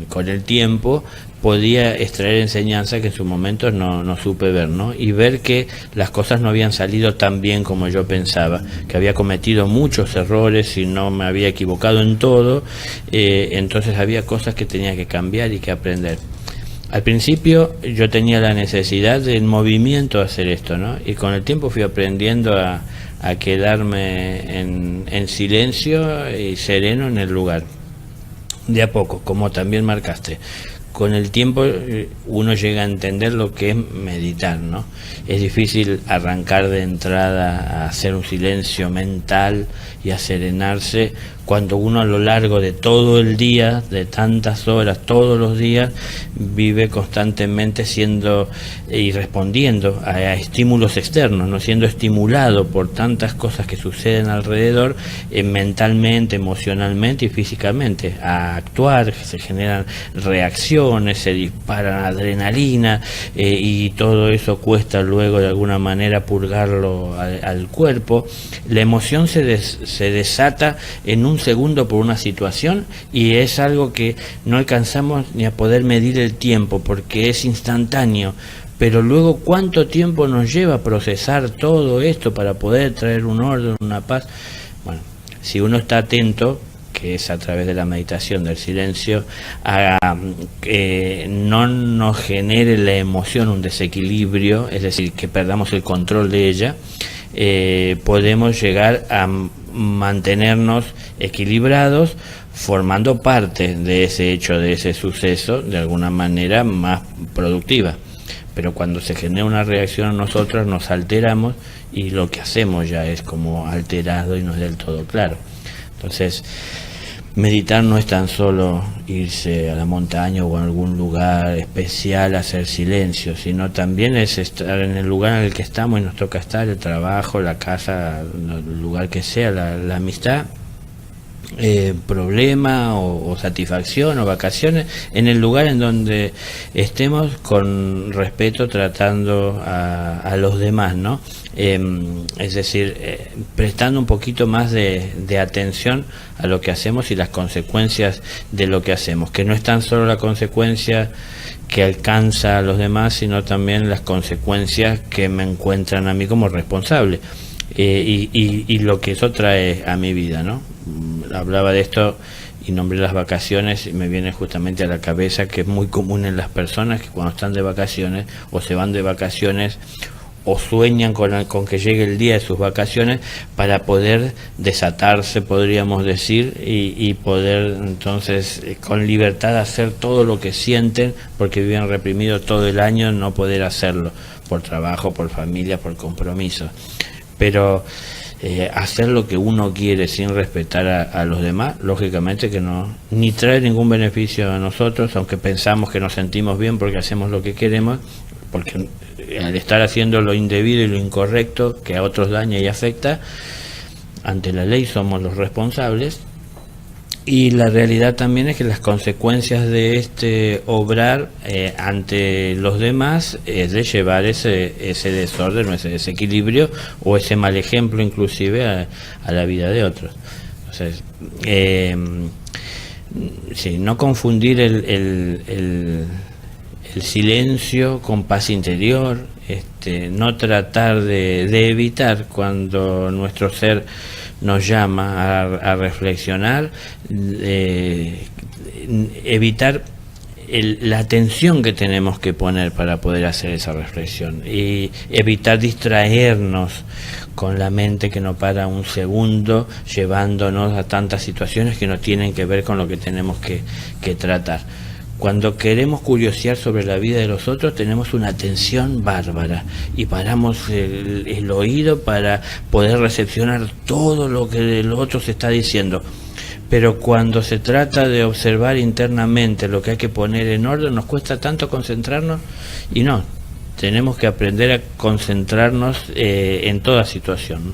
con el tiempo, podía extraer enseñanza que en su momento no supe ver, ¿no? Y ver que las cosas no habían salido tan bien como yo pensaba, que había cometido muchos errores y no me había equivocado en todo, entonces había cosas que tenía que cambiar y que aprender. Al principio yo tenía la necesidad del movimiento de hacer esto, ¿no? Y con el tiempo fui aprendiendo a quedarme en silencio y sereno en el lugar. De a poco, como también marcaste. Con el tiempo uno llega a entender lo que es meditar, ¿no? Es difícil arrancar de entrada a hacer un silencio mental y a serenarse cuando uno a lo largo de todo el día, de tantas horas, todos los días, vive constantemente siendo y respondiendo a estímulos externos, no siendo estimulado por tantas cosas que suceden alrededor, mentalmente, emocionalmente y físicamente, a actuar, se generan reacciones, se disparan adrenalina, y todo eso cuesta luego de alguna manera purgarlo al cuerpo. La emoción se desata en un segundo por una situación y es algo que no alcanzamos ni a poder medir el tiempo porque es instantáneo, pero luego cuánto tiempo nos lleva a procesar todo esto para poder traer un orden, una paz. Bueno, si uno está atento, que es a través de la meditación del silencio, a que no nos genere la emoción un desequilibrio, es decir, que perdamos el control de ella, podemos llegar a mantenernos equilibrados, formando parte de ese hecho, de ese suceso, de alguna manera más productiva. Pero cuando se genera una reacción en nosotros, nos alteramos y lo que hacemos ya es como alterado y no es del todo claro. Entonces, meditar no es tan solo irse a la montaña o a algún lugar especial a hacer silencio, sino también es estar en el lugar en el que estamos y nos toca estar, el trabajo, la casa, el lugar que sea, la amistad, problema o satisfacción o vacaciones, en el lugar en donde estemos con respeto tratando a los demás, ¿no? Es decir, prestando un poquito más de atención a lo que hacemos y las consecuencias de lo que hacemos, que no es tan solo la consecuencia que alcanza a los demás, sino también las consecuencias que me encuentran a mí como responsable, y lo que eso trae a mi vida, ¿no? Hablaba de esto y nombré las vacaciones y me viene justamente a la cabeza que es muy común en las personas que cuando están de vacaciones o se van de vacaciones o sueñan con que llegue el día de sus vacaciones para poder desatarse, podríamos decir, y poder entonces con libertad hacer todo lo que sienten, porque viven reprimidos todo el año, no poder hacerlo por trabajo, por familia, por compromiso. Pero hacer lo que uno quiere sin respetar a los demás, lógicamente que no, ni trae ningún beneficio a nosotros, aunque pensamos que nos sentimos bien porque hacemos lo que queremos, porque al estar haciendo lo indebido y lo incorrecto que a otros daña y afecta, ante la ley somos los responsables. Y la realidad también es que las consecuencias de este obrar ante los demás es de llevar ese desorden o ese desequilibrio o ese mal ejemplo inclusive a la vida de otros. Entonces, sí, no confundir el silencio con paz interior, no tratar de evitar cuando nuestro ser nos llama a reflexionar, evitar la atención que tenemos que poner para poder hacer esa reflexión y evitar distraernos con la mente que no para un segundo, llevándonos a tantas situaciones que no tienen que ver con lo que tenemos que tratar. Cuando queremos curiosear sobre la vida de los otros, tenemos una atención bárbara y paramos el oído para poder recepcionar todo lo que el otro se está diciendo. Pero cuando se trata de observar internamente lo que hay que poner en orden, nos cuesta tanto concentrarnos, y no, tenemos que aprender a concentrarnos en toda situación, ¿no?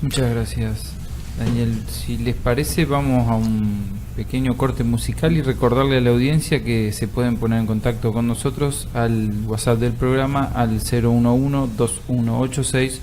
Muchas gracias, Daniel. Si les parece, vamos a un pequeño corte musical y recordarle a la audiencia que se pueden poner en contacto con nosotros al WhatsApp del programa al 011-2186-2415.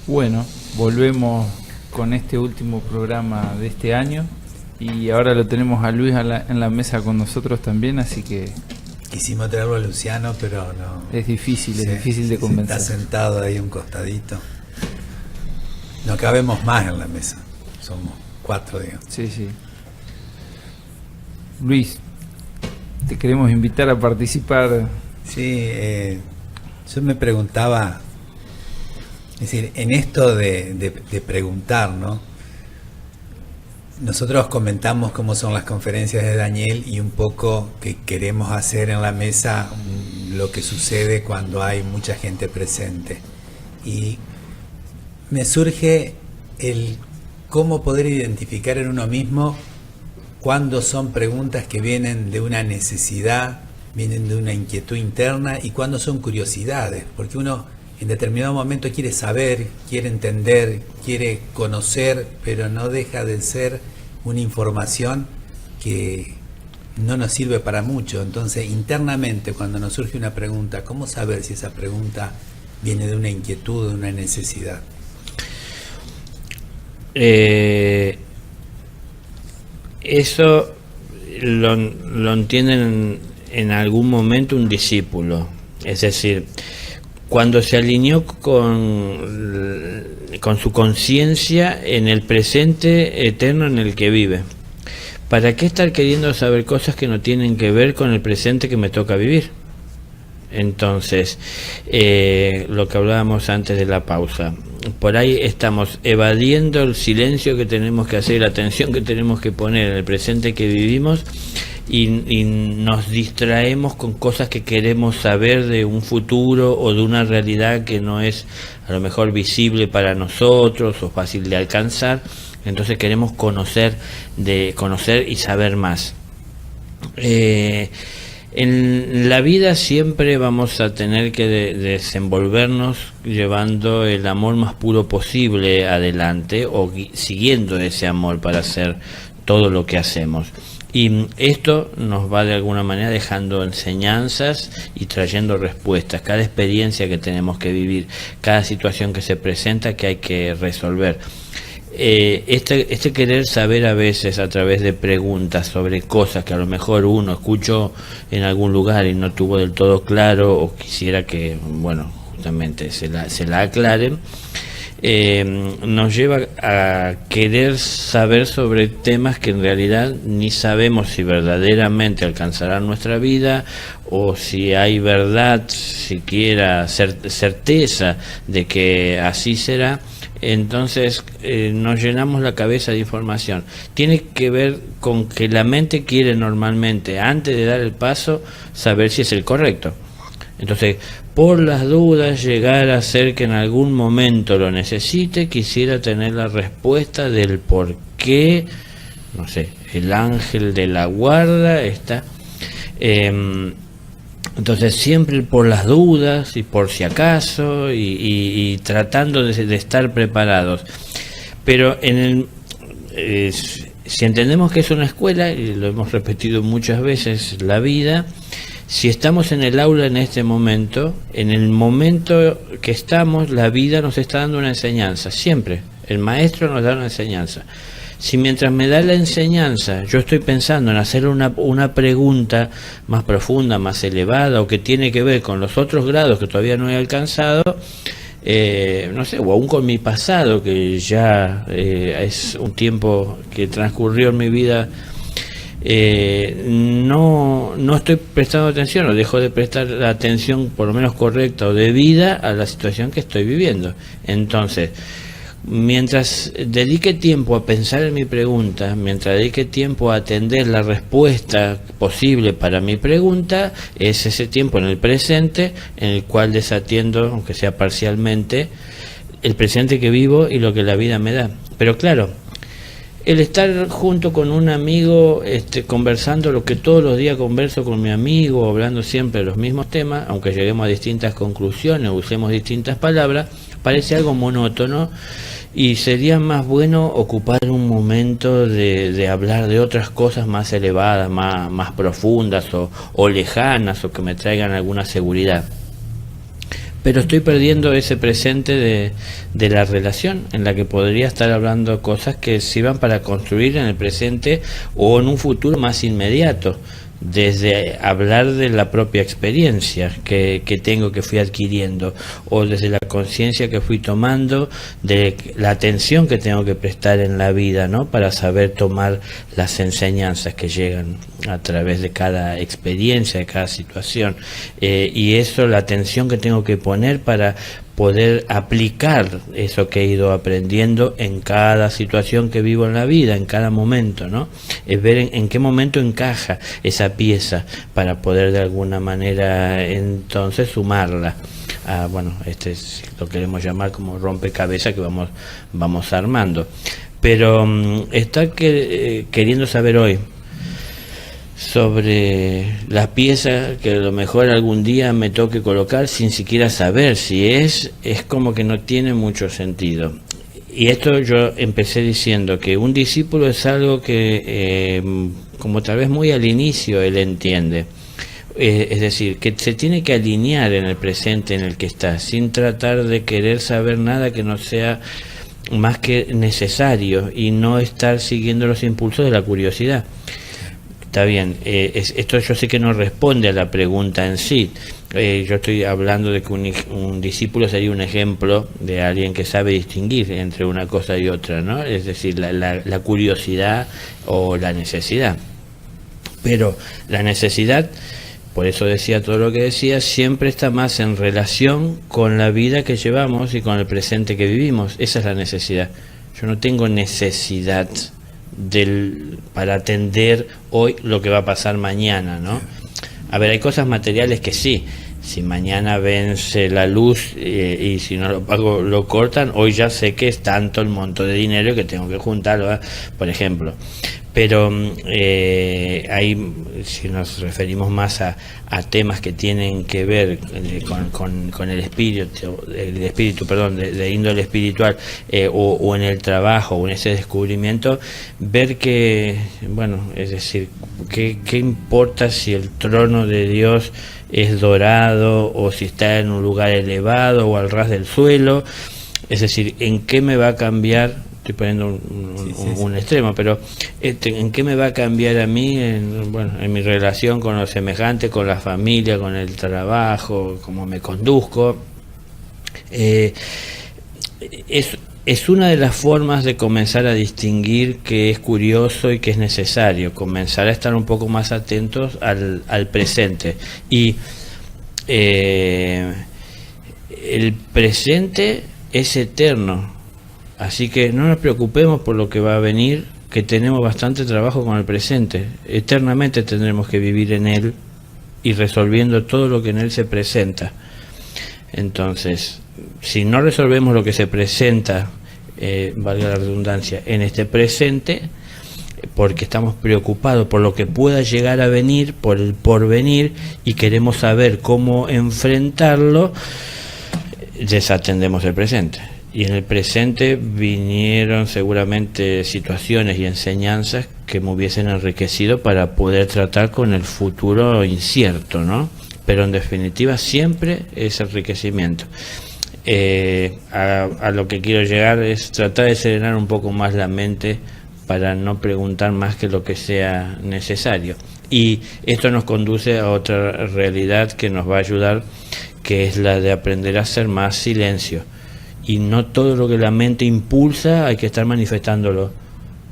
Bueno, volvemos con este último programa de este año y ahora lo tenemos a Luis en la mesa con nosotros también, así que quisimos traerlo a Luciano, pero no. Es difícil de convencer. Está sentado ahí un costadito. No cabemos más en la mesa. Somos 4, digamos. Sí, sí. Luis, te queremos invitar a participar. Sí, yo me preguntaba, es decir, en esto de preguntar, ¿no? nosotros comentamos cómo son las conferencias de Daniel y un poco que queremos hacer en la mesa lo que sucede cuando hay mucha gente presente. Y me surge el cómo poder identificar en uno mismo cuándo son preguntas que vienen de una necesidad, vienen de una inquietud interna, y cuándo son curiosidades, porque uno en determinado momento quiere saber, quiere entender, quiere conocer, pero no deja de ser una información que no nos sirve para mucho. Entonces, internamente, cuando nos surge una pregunta, ¿cómo saber si esa pregunta viene de una inquietud, de una necesidad? Eso lo entienden en algún momento un discípulo, es decir, cuando se alineó con su conciencia en el presente eterno en el que vive. ¿Para qué estar queriendo saber cosas que no tienen que ver con el presente que me toca vivir? Entonces, lo que hablábamos antes de la pausa, por ahí estamos evadiendo el silencio que tenemos que hacer, la atención que tenemos que poner en el presente que vivimos, y nos distraemos con cosas que queremos saber de un futuro o de una realidad que no es a lo mejor visible para nosotros o fácil de alcanzar. Entonces queremos conocer y saber más. En la vida siempre vamos a tener que desenvolvernos llevando el amor más puro posible adelante, o siguiendo ese amor para hacer todo lo que hacemos. Y esto nos va de alguna manera dejando enseñanzas y trayendo respuestas. Cada experiencia que tenemos que vivir, cada situación que se presenta que hay que resolver. Este querer saber a veces a través de preguntas sobre cosas que a lo mejor uno escuchó en algún lugar y no tuvo del todo claro, o quisiera que, bueno, justamente se la aclaren, nos lleva a querer saber sobre temas que en realidad ni sabemos si verdaderamente alcanzarán nuestra vida, o si hay verdad, siquiera certeza de que así será. Entonces nos llenamos la cabeza de información. Tiene que ver con que la mente quiere normalmente, antes de dar el paso, saber si es el correcto. Entonces, por las dudas, llegar a ser que en algún momento lo necesite, quisiera tener la respuesta del por qué, no sé, el ángel de la guarda está. Entonces siempre por las dudas y por si acaso, y tratando de estar preparados. Pero si entendemos que es una escuela, y lo hemos repetido muchas veces, la vida, si estamos en el aula en este momento, en el momento que estamos, la vida nos está dando una enseñanza, siempre. El maestro nos da una enseñanza. Si mientras me da la enseñanza yo estoy pensando en hacer una pregunta más profunda, más elevada, o que tiene que ver con los otros grados que todavía no he alcanzado, no sé, o aún con mi pasado, que ya es un tiempo que transcurrió en mi vida, no estoy prestando atención, o dejo de prestar la atención por lo menos correcta o debida a la situación que estoy viviendo. Entonces, mientras dedique tiempo a pensar en mi pregunta, mientras dedique tiempo a atender la respuesta posible para mi pregunta, es ese tiempo en el presente en el cual desatiendo, aunque sea parcialmente, el presente que vivo y lo que la vida me da. Pero claro, el estar junto con un amigo, conversando lo que todos los días converso con mi amigo, hablando siempre de los mismos temas, aunque lleguemos a distintas conclusiones, usemos distintas palabras, parece algo monótono, y sería más bueno ocupar un momento de hablar de otras cosas más elevadas, más profundas o lejanas, o que me traigan alguna seguridad. Pero estoy perdiendo ese presente de la relación, en la que podría estar hablando cosas que sirvan para construir en el presente o en un futuro más inmediato, desde hablar de la propia experiencia que tengo, que fui adquiriendo, o desde la conciencia que fui tomando, de la atención que tengo que prestar en la vida, ¿no?, para saber tomar las enseñanzas que llegan a través de cada experiencia, de cada situación, y eso, la atención que tengo que poner para poder aplicar eso que he ido aprendiendo en cada situación que vivo en la vida, en cada momento, ¿no? Es ver en qué momento encaja esa pieza para poder de alguna manera entonces sumarla. Bueno, este es lo queremos llamar como rompecabezas que vamos armando. Pero está queriendo saber hoy sobre la pieza que a lo mejor algún día me toque colocar sin siquiera saber si es como que no tiene mucho sentido. Y esto yo empecé diciendo que un discípulo es algo que como tal vez muy al inicio él entiende. Es decir, que se tiene que alinear en el presente en el que está, sin tratar de querer saber nada que no sea más que necesario y no estar siguiendo los impulsos de la curiosidad. Está bien, esto yo sé que no responde a la pregunta en sí. Yo estoy hablando de que un discípulo sería un ejemplo de alguien que sabe distinguir entre una cosa y otra, ¿no? Es decir, la curiosidad o la necesidad. Pero la necesidad, por eso decía todo lo que decía, siempre está más en relación con la vida que llevamos y con el presente que vivimos. Esa es la necesidad. Yo no tengo necesidad para atender hoy lo que va a pasar mañana, ¿no? A ver, hay cosas materiales que sí. Si mañana vence la luz y si no lo pago lo cortan, hoy ya sé que es tanto el monto de dinero que tengo que juntarlo, por ejemplo. Pero ahí, si nos referimos más a temas que tienen que ver con el espíritu, de índole espiritual, o en el trabajo, o en ese descubrimiento, ver que, bueno, es decir, ¿qué importa si el trono de Dios es dorado o si está en un lugar elevado o al ras del suelo? Es decir, ¿en qué me va a cambiar? Estoy poniendo un extremo, pero ¿en qué me va a cambiar a mí en mi relación con los semejantes, con la familia, con el trabajo, cómo me conduzco? Es una de las formas de comenzar a distinguir que es curioso y que es necesario, comenzar a estar un poco más atentos al presente. Y el presente es eterno. Así que no nos preocupemos por lo que va a venir, que tenemos bastante trabajo con el presente. Eternamente tendremos que vivir en él y resolviendo todo lo que en él se presenta. Entonces, si no resolvemos lo que se presenta, valga la redundancia, en este presente, porque estamos preocupados por lo que pueda llegar a venir, por el porvenir, y queremos saber cómo enfrentarlo, desatendemos el presente. Y en el presente vinieron seguramente situaciones y enseñanzas que me hubiesen enriquecido para poder tratar con el futuro incierto, ¿no? Pero en definitiva siempre es enriquecimiento. A lo que quiero llegar es tratar de serenar un poco más la mente para no preguntar más que lo que sea necesario. Y esto nos conduce a otra realidad que nos va a ayudar, que es la de aprender a hacer más silencio. Y no todo lo que la mente impulsa hay que estar manifestándolo.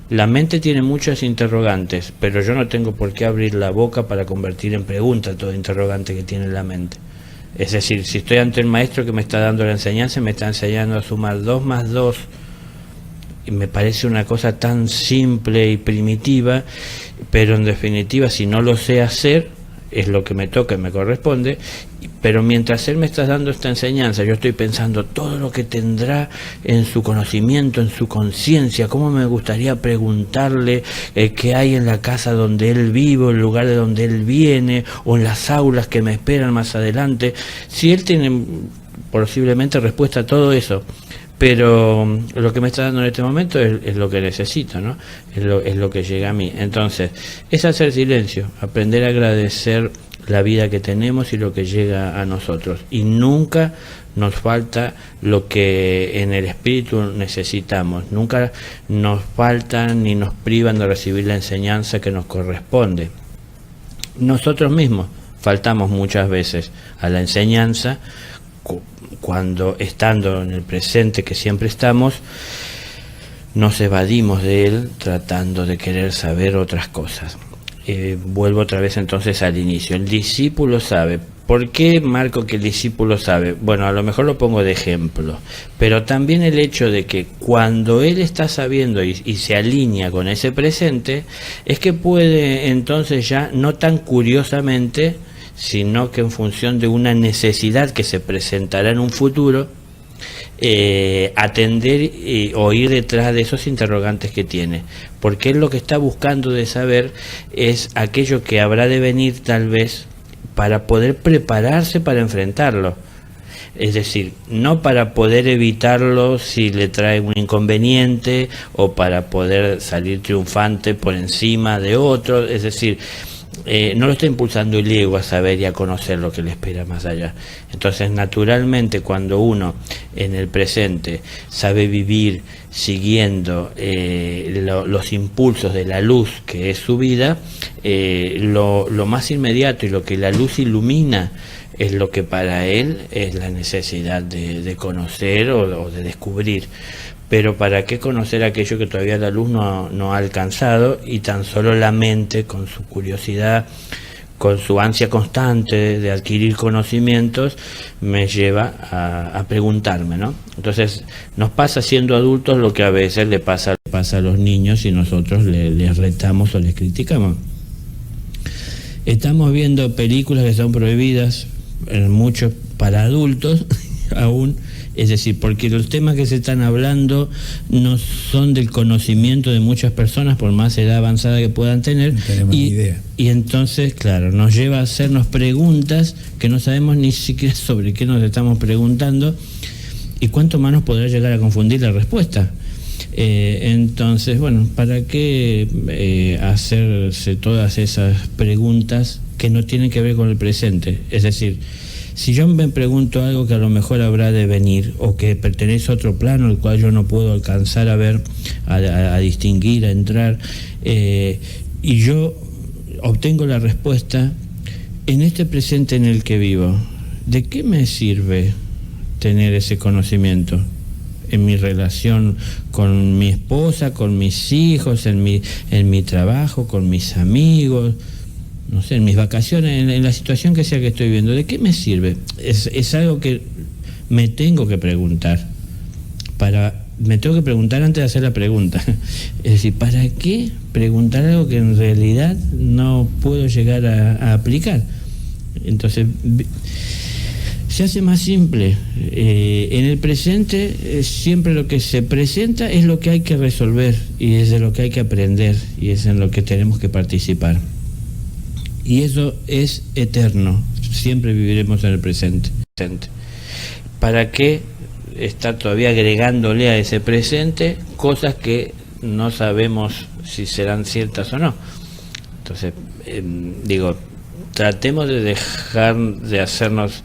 La mente tiene muchas interrogantes, pero yo no tengo por qué abrir la boca para convertir en pregunta todo interrogante que tiene la mente. Es decir, si estoy ante el maestro que me está dando la enseñanza, me está enseñando a sumar 2 más 2, y me parece una cosa tan simple y primitiva, pero en definitiva, si no lo sé hacer, es lo que me toca y me corresponde. Pero mientras él me está dando esta enseñanza, yo estoy pensando todo lo que tendrá en su conocimiento, en su conciencia, cómo me gustaría preguntarle qué hay en la casa donde él vive, el lugar de donde él viene, o en las aulas que me esperan más adelante. Si él tiene posiblemente respuesta a todo eso, pero lo que me está dando en este momento es lo que necesito, ¿no? Es lo que llega a mí. Entonces, es hacer silencio, aprender a agradecer la vida que tenemos y lo que llega a nosotros. Y nunca nos falta lo que en el espíritu necesitamos. Nunca nos faltan ni nos privan de recibir la enseñanza que nos corresponde. Nosotros mismos faltamos muchas veces a la enseñanza cuando, estando en el presente que siempre estamos, nos evadimos de él tratando de querer saber otras cosas. vuelvo otra vez entonces al inicio. El discípulo sabe. ¿Por qué marco que el discípulo sabe? Bueno, a lo mejor lo pongo de ejemplo, pero también el hecho de que cuando él está sabiendo y se alinea con ese presente, es que puede entonces ya, no tan curiosamente, sino que en función de una necesidad que se presentará en un futuro, atender o ir detrás de esos interrogantes que tiene, porque él lo que está buscando de saber es aquello que habrá de venir tal vez para poder prepararse para enfrentarlo, es decir, no para poder evitarlo si le trae un inconveniente o para poder salir triunfante por encima de otro, es decir, no lo está impulsando el ego a saber y a conocer lo que le espera más allá. Entonces, naturalmente, cuando uno en el presente sabe vivir siguiendo los impulsos de la luz que es su vida, lo más inmediato y lo que la luz ilumina es lo que para él es la necesidad de conocer o de descubrir. Pero ¿para qué conocer aquello que todavía la luz no ha alcanzado? Y tan solo la mente, con su curiosidad, con su ansia constante de adquirir conocimientos, me lleva a preguntarme, ¿no? Entonces, nos pasa siendo adultos lo que a veces le pasa a los niños y nosotros les retamos o les criticamos. Estamos viendo películas que son prohibidas, muchos para adultos aún. Es decir, porque los temas que se están hablando no son del conocimiento de muchas personas, por más edad avanzada que puedan tener. No tenemos ni idea. Y entonces, claro, nos lleva a hacernos preguntas que no sabemos ni siquiera sobre qué nos estamos preguntando, y cuánto más nos podrá llegar a confundir la respuesta. Entonces, bueno, ¿para qué hacerse todas esas preguntas que no tienen que ver con el presente? Es decir, si yo me pregunto algo que a lo mejor habrá de venir o que pertenece a otro plano al cual yo no puedo alcanzar a ver, a distinguir, a entrar, y yo obtengo la respuesta en este presente en el que vivo, ¿de qué me sirve tener ese conocimiento en mi relación con mi esposa, con mis hijos, en mi trabajo, con mis amigos? No sé, en mis vacaciones, en la situación que sea que estoy viendo, ¿de qué me sirve? Es algo que me tengo que preguntar. Me tengo que preguntar antes de hacer la pregunta. Es decir, ¿para qué preguntar algo que en realidad no puedo llegar a aplicar? Entonces, se hace más simple. En el presente, siempre lo que se presenta es lo que hay que resolver, y es de lo que hay que aprender, y es en lo que tenemos que participar. Y eso es eterno, siempre viviremos en el presente. ¿Para qué estar todavía agregándole a ese presente cosas que no sabemos si serán ciertas o no? Entonces, tratemos de dejar de hacernos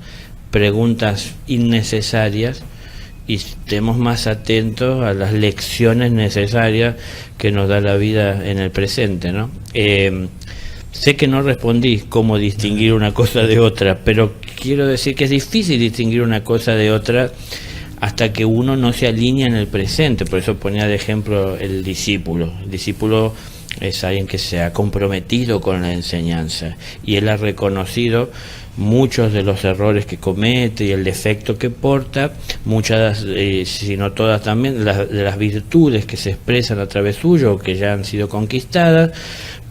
preguntas innecesarias y estemos más atentos a las lecciones necesarias que nos da la vida en el presente, ¿no? Sé que no respondí cómo distinguir una cosa de otra, pero quiero decir que es difícil distinguir una cosa de otra hasta que uno no se alinea en el presente. Por eso ponía de ejemplo el discípulo. El discípulo es alguien que se ha comprometido con la enseñanza y él ha reconocido muchos de los errores que comete y el defecto que porta, muchas, si no todas también, de las virtudes que se expresan a través suyo o que ya han sido conquistadas,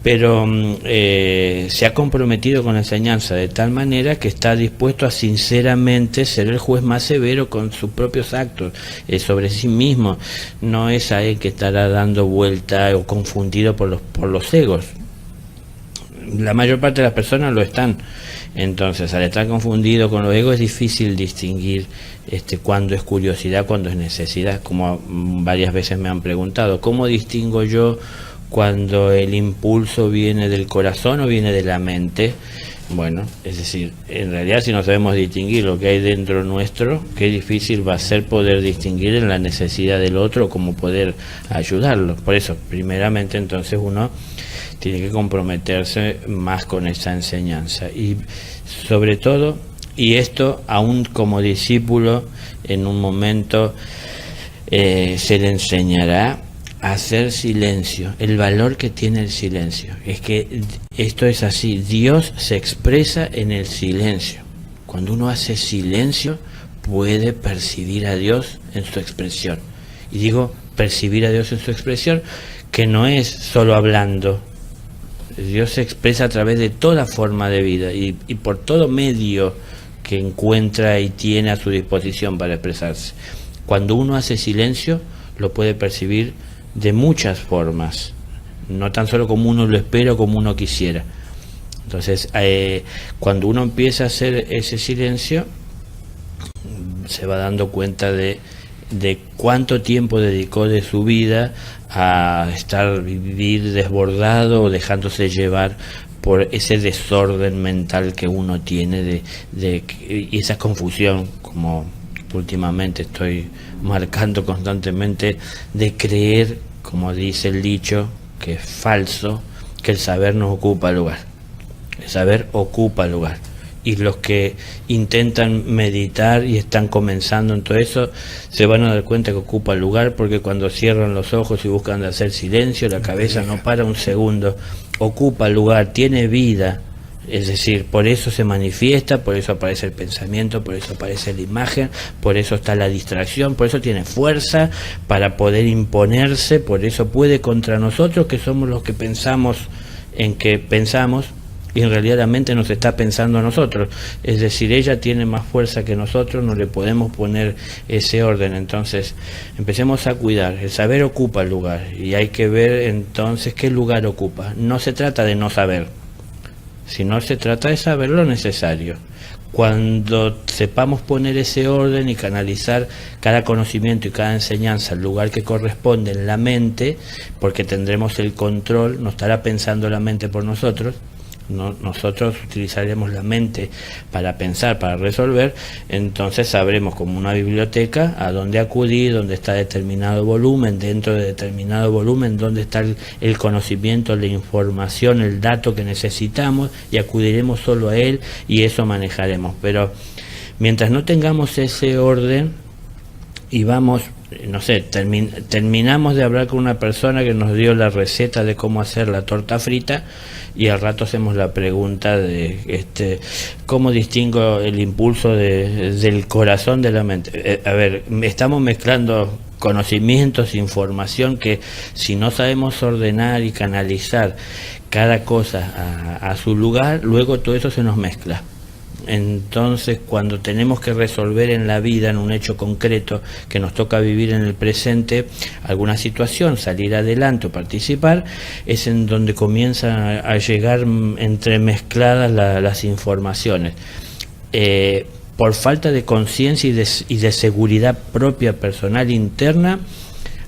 pero se ha comprometido con la enseñanza de tal manera que está dispuesto a sinceramente ser el juez más severo con sus propios actos, sobre sí mismo. No es alguien que estará dando vuelta o confundido por los egos. La mayor parte de las personas lo están. Entonces, al estar confundido con los egos, es difícil distinguir cuándo es curiosidad, cuándo es necesidad. Como varias veces me han preguntado, ¿cómo distingo yo cuando el impulso viene del corazón o viene de la mente? Bueno, es decir, en realidad si no sabemos distinguir lo que hay dentro nuestro, qué difícil va a ser poder distinguir en la necesidad del otro o cómo poder ayudarlo. Por eso, primeramente, entonces uno tiene que comprometerse más con esa enseñanza. Y sobre todo, y esto aún como discípulo, en un momento se le enseñará hacer silencio, el valor que tiene el silencio. Es que esto es así, Dios se expresa en el silencio. Cuando uno hace silencio, puede percibir a Dios en su expresión. Y digo, percibir a Dios en su expresión, que no es solo hablando. Dios se expresa a través de toda forma de vida y por todo medio que encuentra y tiene a su disposición para expresarse. Cuando uno hace silencio, lo puede percibir de muchas formas, no tan solo como uno lo espera o como uno quisiera. Entonces, cuando uno empieza a hacer ese silencio, se va dando cuenta de cuánto tiempo dedicó de su vida a vivir desbordado o dejándose llevar por ese desorden mental que uno tiene y esa confusión, como últimamente estoy marcando constantemente, de creer, como dice el dicho, que es falso, que el saber no ocupa lugar. El saber ocupa lugar. Y los que intentan meditar y están comenzando en todo eso, se van a dar cuenta que ocupa lugar, porque cuando cierran los ojos y buscan de hacer silencio, la cabeza no para un segundo, ocupa lugar, tiene vida. Es decir, por eso se manifiesta, por eso aparece el pensamiento, por eso aparece la imagen, por eso está la distracción, por eso tiene fuerza para poder imponerse, por eso puede contra nosotros, que somos los que pensamos en que pensamos, y en realidad la mente nos está pensando a nosotros. Es decir, ella tiene más fuerza que nosotros, no le podemos poner ese orden. Entonces, empecemos a cuidar. El saber ocupa el lugar, y hay que ver entonces qué lugar ocupa. No se trata de no saber, sino se trata de saber lo necesario. Cuando sepamos poner ese orden y canalizar cada conocimiento y cada enseñanza al lugar que corresponde en la mente, porque tendremos el control, no estará pensando la mente por nosotros, nosotros utilizaremos la mente para pensar, para resolver. Entonces sabremos, como una biblioteca, a dónde acudir, dónde está determinado volumen, dentro de determinado volumen dónde está el conocimiento, la información, el dato que necesitamos, y acudiremos solo a él, y eso manejaremos. Pero mientras no tengamos ese orden y vamos, no sé, terminamos de hablar con una persona que nos dio la receta de cómo hacer la torta frita, y al rato hacemos la pregunta de cómo distingo el impulso del corazón de la mente. A ver, estamos mezclando conocimientos, información, que si no sabemos ordenar y canalizar cada cosa a su lugar, luego todo eso se nos mezcla. Entonces, cuando tenemos que resolver en la vida, en un hecho concreto que nos toca vivir en el presente, alguna situación, salir adelante o participar, es en donde comienzan a llegar entremezcladas las informaciones. Por falta de conciencia y de seguridad propia, personal, interna,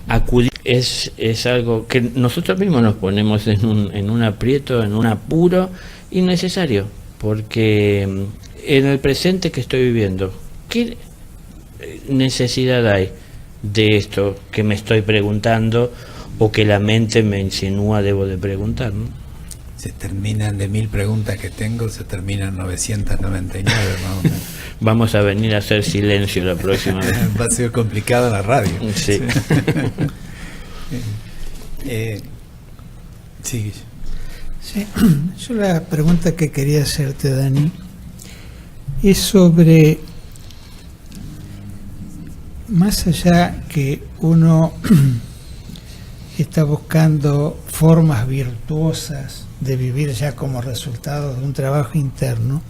acudir es algo que nosotros mismos nos ponemos en un aprieto, en un apuro innecesario, porque en el presente que estoy viviendo, ¿qué necesidad hay de esto que me estoy preguntando o que la mente me insinúa debo de preguntar, ¿no? Se terminan de 1000 preguntas que tengo, se terminan 999 más o menos. Vamos a venir a hacer silencio la próxima vez. Va a ser complicado la radio. Sí. Sí. Sí, yo la pregunta que quería hacerte, Dani, es sobre, más allá que uno está buscando formas virtuosas de vivir ya como resultado de un trabajo interno,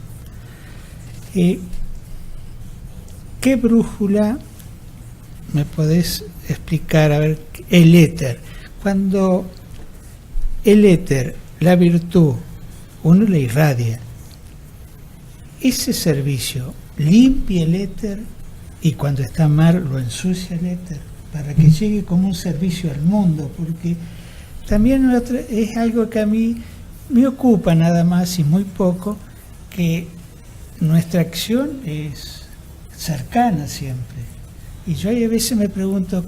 ¿qué brújula me podés explicar? A ver, el éter, cuando el éter, la virtud, uno le irradia, ese servicio limpia el éter, y cuando está mal lo ensucia el éter, para que llegue como un servicio al mundo, porque también es algo que a mí me ocupa nada más y muy poco, que nuestra acción es cercana siempre, y yo a veces me pregunto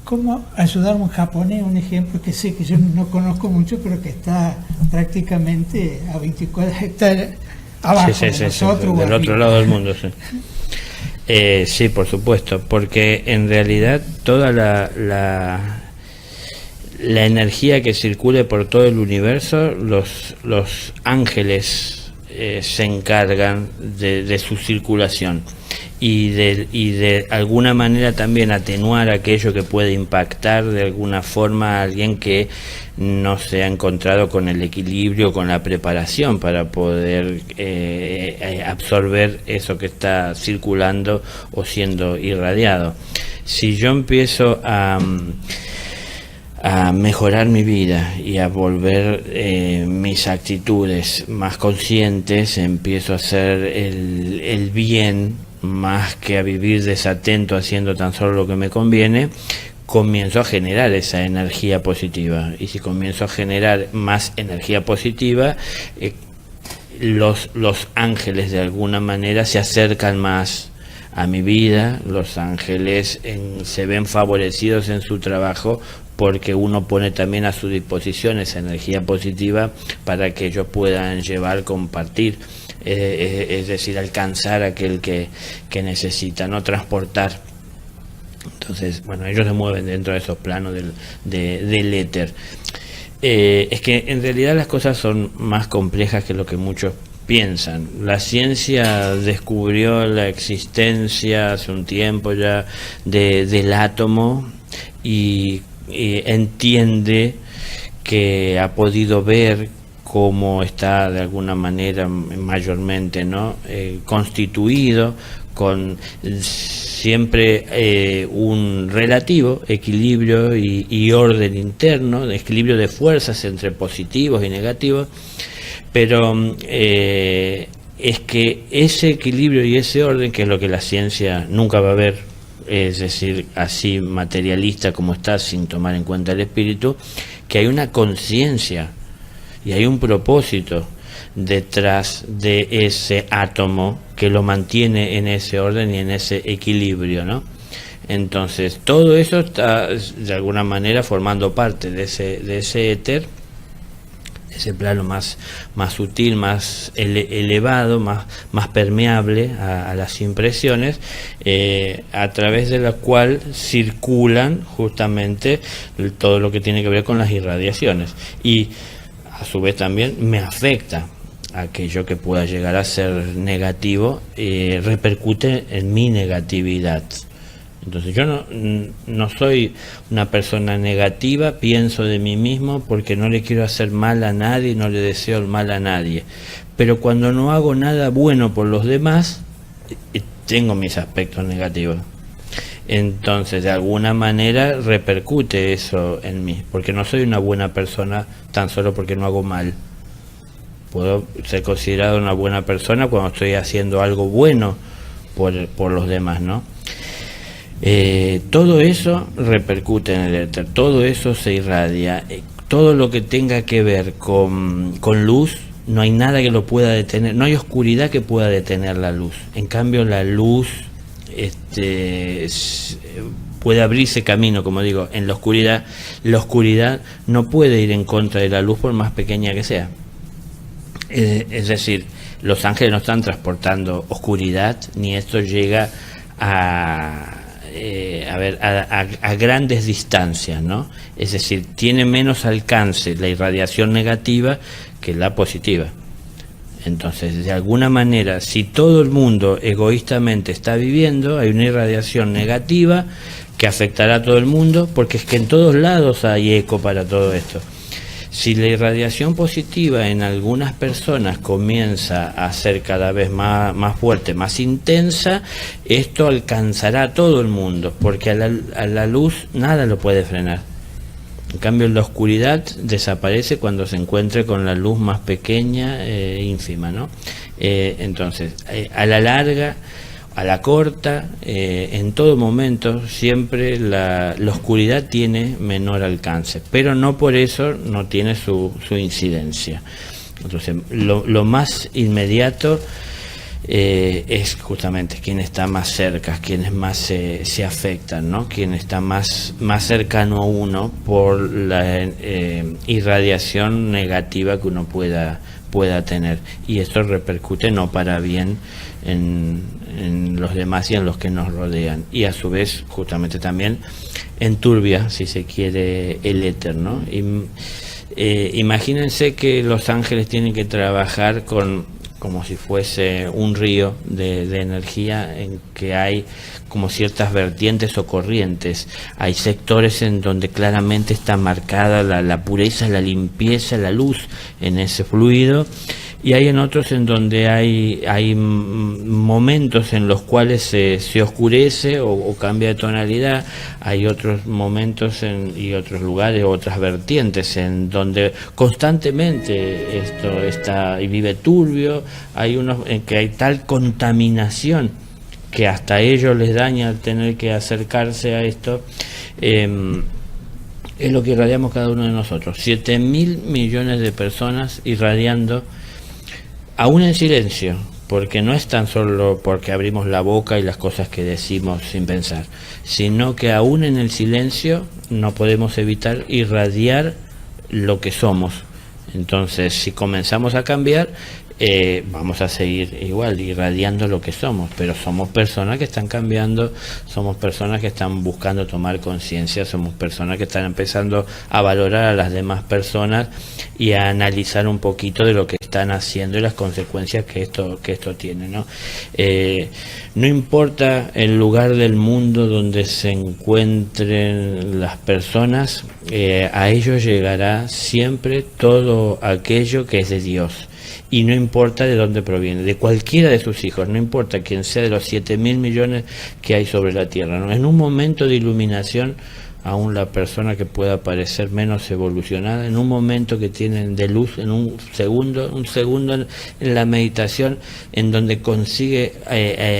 ¿cómo ayudar a un japonés? Un ejemplo que sé que yo no conozco mucho, pero que está prácticamente a 24 hectáreas abajo de nosotros. Del otro lado del mundo, sí. Sí, por supuesto, porque en realidad toda la energía que circule por todo el universo, los ángeles se encargan de su circulación y de alguna manera también atenuar aquello que puede impactar de alguna forma a alguien que no se ha encontrado con el equilibrio, con la preparación para poder absorber eso que está circulando o siendo irradiado. Si yo empiezo a mejorar mi vida y a volver mis actitudes más conscientes, empiezo a hacer el bien más que a vivir desatento haciendo tan solo lo que me conviene, comienzo a generar esa energía positiva. Y si comienzo a generar más energía positiva, los ángeles de alguna manera se acercan más a mi vida, los ángeles se ven favorecidos en su trabajo porque uno pone también a su disposición esa energía positiva para que ellos puedan llevar, compartir, es decir, alcanzar a aquel que necesita, no transportar. Entonces, bueno, ellos se mueven dentro de esos planos del éter. Es que en realidad las cosas son más complejas que lo que muchos piensan. La ciencia descubrió la existencia hace un tiempo ya del átomo y entiende que ha podido ver cómo está de alguna manera mayormente, ¿no?, constituido, con siempre un relativo equilibrio y orden interno, equilibrio de fuerzas entre positivos y negativos, pero es que ese equilibrio y ese orden, que es lo que la ciencia nunca va a ver, es decir, así materialista como está, sin tomar en cuenta el espíritu, que hay una conciencia y hay un propósito detrás de ese átomo que lo mantiene en ese orden y en ese equilibrio, ¿no? Entonces todo eso está de alguna manera formando parte de ese éter, ese plano más sutil, más elevado, más permeable a las impresiones, a través de la cual circulan justamente todo lo que tiene que ver con las irradiaciones, y a su vez también me afecta. Aquello que pueda llegar a ser negativo repercute en mi negatividad. Entonces yo no soy una persona negativa, pienso de mí mismo porque no le quiero hacer mal a nadie, no le deseo el mal a nadie. Pero cuando no hago nada bueno por los demás, tengo mis aspectos negativos. Entonces de alguna manera repercute eso en mí, porque no soy una buena persona tan solo porque no hago mal. Puedo ser considerado una buena persona cuando estoy haciendo algo bueno por los demás, ¿no? Todo eso repercute en el éter, todo eso se irradia, todo lo que tenga que ver con luz, no hay nada que lo pueda detener, no hay oscuridad que pueda detener la luz. En cambio la luz puede abrirse camino, como digo, en la oscuridad no puede ir en contra de la luz por más pequeña que sea. Es decir, los ángeles no están transportando oscuridad, ni esto llega a grandes distancias, ¿no? Es decir, tiene menos alcance la irradiación negativa que la positiva. Entonces, de alguna manera, si todo el mundo egoístamente está viviendo, hay una irradiación negativa que afectará a todo el mundo, porque es que en todos lados hay eco para todo esto. Si la irradiación positiva en algunas personas comienza a ser cada vez más fuerte, más intensa, esto alcanzará a todo el mundo, porque a la luz nada lo puede frenar. En cambio, la oscuridad desaparece cuando se encuentre con la luz más pequeña, ínfima, ¿no? Entonces, a la larga, a la corta, en todo momento, siempre la oscuridad tiene menor alcance, pero no por eso no tiene su incidencia. Entonces, lo más inmediato es justamente quien está más cerca, quienes más se afectan, ¿no? Quien está más cercano a uno por la irradiación negativa que uno pueda pueda tener, y eso repercute no para bien en los demás y en los que nos rodean, y a su vez justamente también enturbia, si se quiere, el éter, ¿no? Imagínense que los ángeles tienen que trabajar como si fuese un río de energía en que hay como ciertas vertientes o corrientes. Hay sectores en donde claramente está marcada la pureza, la limpieza, la luz en ese fluido, y hay en otros en donde hay momentos en los cuales se oscurece o cambia de tonalidad. Hay otros momentos y otros lugares, otras vertientes en donde constantemente esto está y vive turbio. Hay unos en que hay tal contaminación que hasta a ellos les daña al tener que acercarse a esto. Es lo que irradiamos cada uno de nosotros, 7.000 millones de personas irradiando, aún en silencio, porque no es tan solo porque abrimos la boca y las cosas que decimos sin pensar, sino que aún en el silencio no podemos evitar irradiar lo que somos. Entonces, si comenzamos a cambiar, vamos a seguir igual irradiando lo que somos, pero somos personas que están cambiando, somos personas que están buscando tomar conciencia, somos personas que están empezando a valorar a las demás personas y a analizar un poquito de lo que están haciendo y las consecuencias que esto tiene, ¿no? No importa el lugar del mundo donde se encuentren las personas, a ellos llegará siempre todo aquello que es de Dios. Y no importa de dónde proviene, de cualquiera de sus hijos, no importa quién sea de los 7.000 millones que hay sobre la tierra, ¿no? En un momento de iluminación, aún la persona que pueda parecer menos evolucionada, en un momento que tienen de luz, en un segundo en la meditación, en donde consigue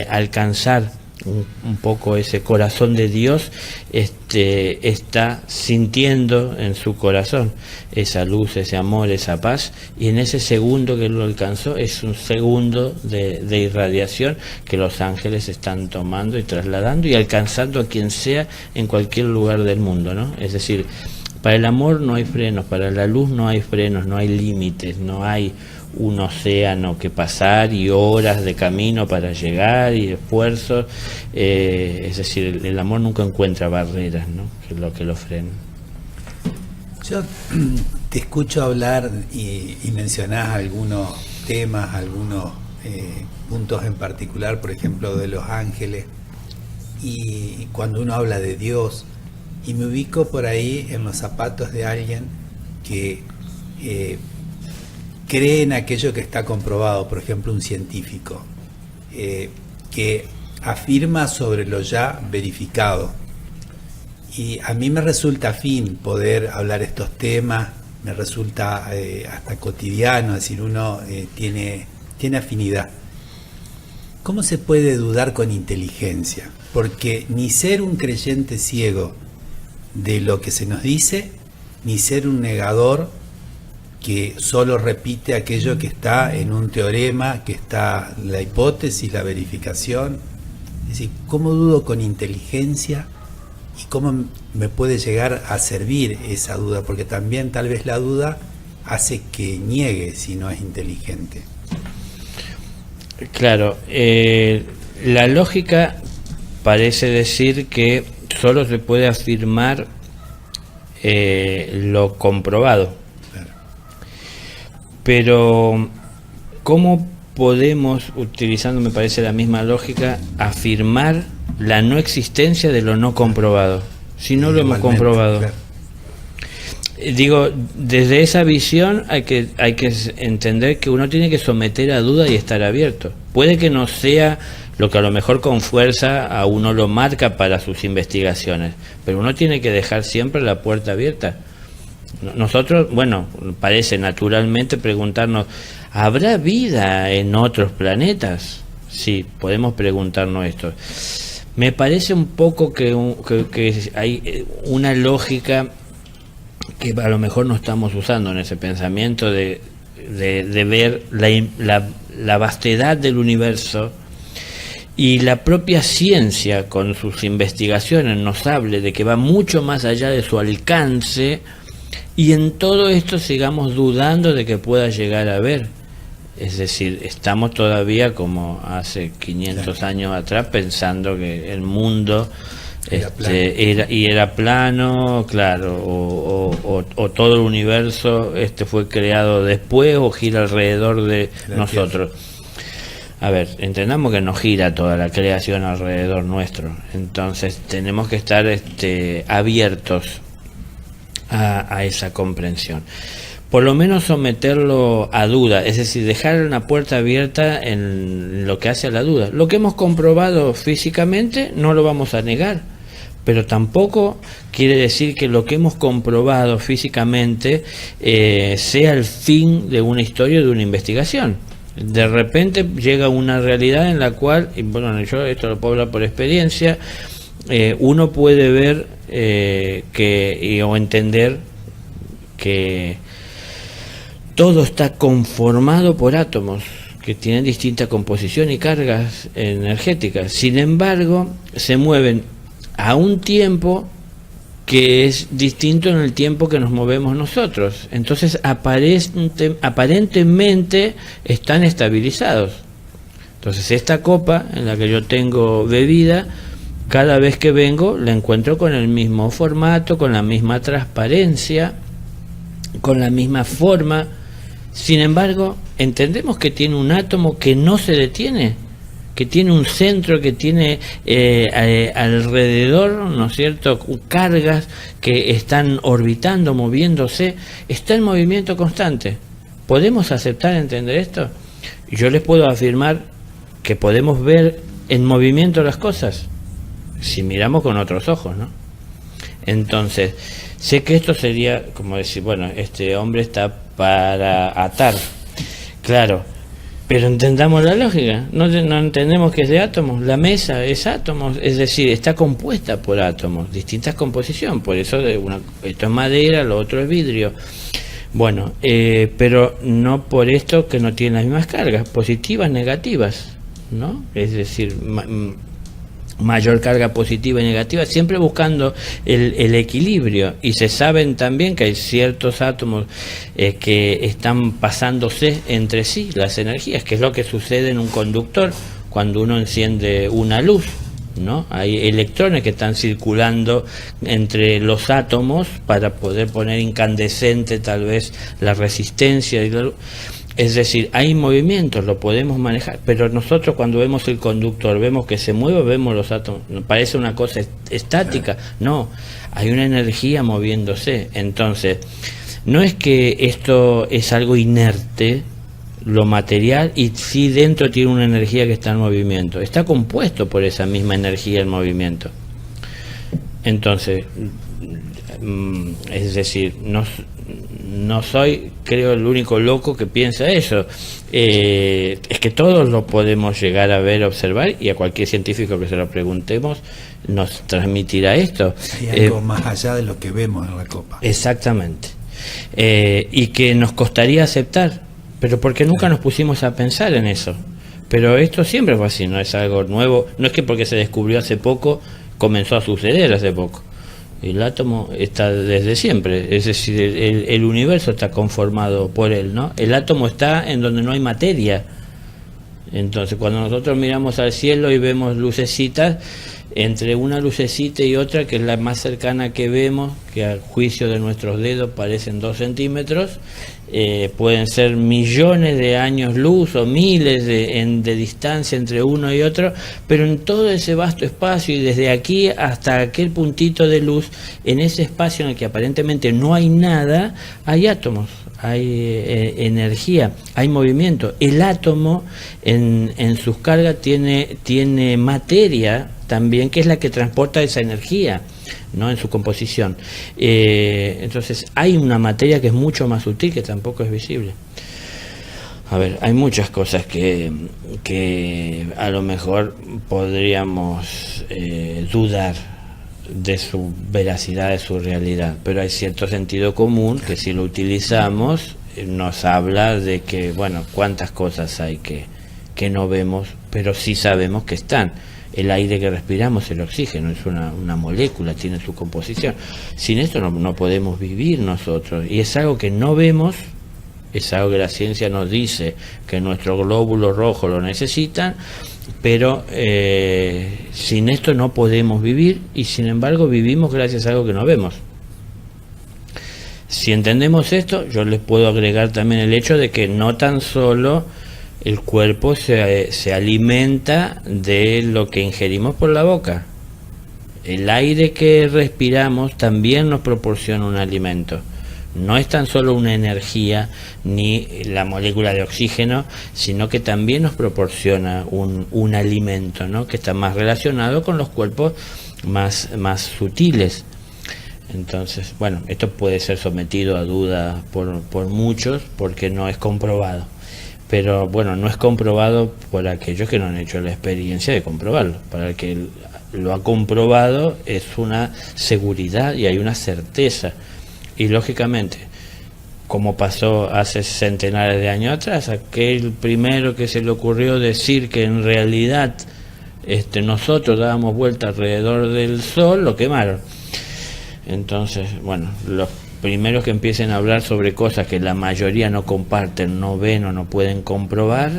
alcanzar un poco ese corazón de Dios, está sintiendo en su corazón esa luz, ese amor, esa paz, y en ese segundo que lo alcanzó es un segundo de irradiación que los ángeles están tomando y trasladando y alcanzando a quien sea en cualquier lugar del mundo, ¿no? Es decir, para el amor no hay frenos, para la luz no hay frenos, no hay límites, no hay un océano que pasar y horas de camino para llegar y esfuerzos, es decir, el amor nunca encuentra barreras, ¿no? Que es lo que lo frena. Yo te escucho hablar y mencionás algunos temas, algunos puntos en particular, por ejemplo, de los ángeles, y cuando uno habla de Dios, y me ubico por ahí en los zapatos de alguien que cree en aquello que está comprobado, por ejemplo un científico, que afirma sobre lo ya verificado. Y a mí me resulta afín poder hablar estos temas, me resulta hasta cotidiano, es decir, uno tiene afinidad. ¿Cómo se puede dudar con inteligencia? Porque ni ser un creyente ciego de lo que se nos dice, ni ser un negador que solo repite aquello que está en un teorema, que está la hipótesis, la verificación. Es decir, ¿cómo dudo con inteligencia y cómo me puede llegar a servir esa duda? Porque también tal vez la duda hace que niegue si no es inteligente. Claro, la lógica parece decir que solo se puede afirmar lo comprobado. Pero, ¿cómo podemos, utilizando, me parece, la misma lógica, afirmar la no existencia de lo no comprobado, si no lo hemos comprobado? Claro. Digo, desde esa visión hay que entender que uno tiene que someter a duda y estar abierto. Puede que no sea lo que a lo mejor con fuerza a uno lo marca para sus investigaciones, pero uno tiene que dejar siempre la puerta abierta. Nosotros, bueno, parece naturalmente preguntarnos, ¿habrá vida en otros planetas? Sí, podemos preguntarnos esto. Me parece un poco que hay una lógica que a lo mejor no estamos usando en ese pensamiento de ver la vastedad del universo, y la propia ciencia con sus investigaciones nos hable de que va mucho más allá de su alcance, y en todo esto sigamos dudando de que pueda llegar a ver. Es decir, estamos todavía como hace 500 años atrás pensando que el mundo era plano, claro, o todo el universo fue creado después o gira alrededor de nosotros. A ver, entendamos que no gira toda la creación alrededor nuestro, entonces tenemos que estar abiertos a esa comprensión. Por lo menos someterlo a duda, es decir, dejar una puerta abierta en lo que hace a la duda. Lo que hemos comprobado físicamente no lo vamos a negar, pero tampoco quiere decir que lo que hemos comprobado físicamente sea el fin de una historia o de una investigación. De repente llega una realidad en la cual, y bueno, yo esto lo puedo hablar por experiencia, uno puede ver o entender que todo está conformado por átomos que tienen distinta composición y cargas energéticas. Sin embargo, se mueven a un tiempo que es distinto en el tiempo que nos movemos nosotros. Entonces, aparentemente están estabilizados. Entonces, esta copa en la que yo tengo bebida, cada vez que vengo la encuentro con el mismo formato, con la misma transparencia, con la misma forma. Sin embargo, entendemos que tiene un átomo que no se detiene, que tiene un centro, que tiene alrededor, ¿no es cierto?, cargas que están orbitando, moviéndose, está en movimiento constante. ¿Podemos aceptar, entender esto? Yo les puedo afirmar que podemos ver en movimiento las cosas, si miramos con otros ojos, ¿no? Entonces, sé que esto sería como decir, bueno, este hombre está para atar, claro, pero entendamos la lógica, no entendemos que es de átomos, la mesa es átomos, es decir, está compuesta por átomos, distintas composición, por eso esto es madera, lo otro es vidrio, bueno, pero no por esto que no tiene las mismas cargas, positivas, negativas, ¿no? Es decir, mayor carga positiva y negativa, siempre buscando el equilibrio, y se saben también que hay ciertos átomos que están pasándose entre sí las energías, que es lo que sucede en un conductor cuando uno enciende una luz, ¿no? Hay electrones que están circulando entre los átomos para poder poner incandescente tal vez la resistencia y la luz. Es decir, hay movimientos, lo podemos manejar, pero nosotros cuando vemos el conductor, vemos que se mueve, vemos los átomos, nos parece una cosa estática, no, hay una energía moviéndose. Entonces, no es que esto es algo inerte, lo material, y sí dentro tiene una energía que está en movimiento, está compuesto por esa misma energía en movimiento. Entonces, es decir, no soy, creo, el único loco que piensa eso. Es que todos lo podemos llegar a ver, observar, y a cualquier científico que se lo preguntemos nos transmitirá esto. Hay algo más allá de lo que vemos en la copa. Exactamente. Y que nos costaría aceptar, pero porque nunca nos pusimos a pensar en eso. Pero esto siempre fue así, no es algo nuevo, no es que porque se descubrió hace poco, comenzó a suceder hace poco. El átomo está desde siempre, es decir, el universo está conformado por él, ¿no? El átomo está en donde no hay materia. Entonces, cuando nosotros miramos al cielo y vemos lucecitas, entre una lucecita y otra, que es la más cercana que vemos, que al juicio de nuestros dedos parecen 2 centímetros, pueden ser millones de años luz o miles de distancia entre uno y otro, pero en todo ese vasto espacio, y desde aquí hasta aquel puntito de luz, en ese espacio en el que aparentemente no hay nada, hay átomos, hay energía, hay movimiento. El átomo en sus cargas tiene materia también, que es la que transporta esa energía, ¿no?, en su composición. Entonces hay una materia que es mucho más sutil, que tampoco es visible. A ver, hay muchas cosas que a lo mejor podríamos dudar de su veracidad, de su realidad, pero hay cierto sentido común que si lo utilizamos nos habla de que, bueno, cuántas cosas hay que no vemos, pero sí sabemos que están. El aire que respiramos, el oxígeno, es una molécula, tiene su composición. Sin esto no podemos vivir nosotros, y es algo que no vemos, Es algo que la ciencia nos dice que nuestro glóbulo rojo lo necesitan, pero sin esto no podemos vivir, y sin embargo vivimos gracias a algo que no vemos. Si entendemos esto, yo les puedo agregar también el hecho de que no tan solo el cuerpo se alimenta de lo que ingerimos por la boca. El aire que respiramos también nos proporciona un alimento. No es tan solo una energía ni la molécula de oxígeno, sino que también nos proporciona un alimento, ¿no? Que está más relacionado con los cuerpos más sutiles. Entonces, bueno, esto puede ser sometido a duda por muchos porque no es comprobado. Pero bueno, no es comprobado por aquellos que no han hecho la experiencia de comprobarlo. Para el que lo ha comprobado es una seguridad y hay una certeza. Y lógicamente, como pasó hace centenares de años atrás, aquel primero que se le ocurrió decir que en realidad nosotros dábamos vuelta alrededor del Sol, lo quemaron. Entonces, bueno, los primeros que empiecen a hablar sobre cosas que la mayoría no comparten, no ven o no pueden comprobar,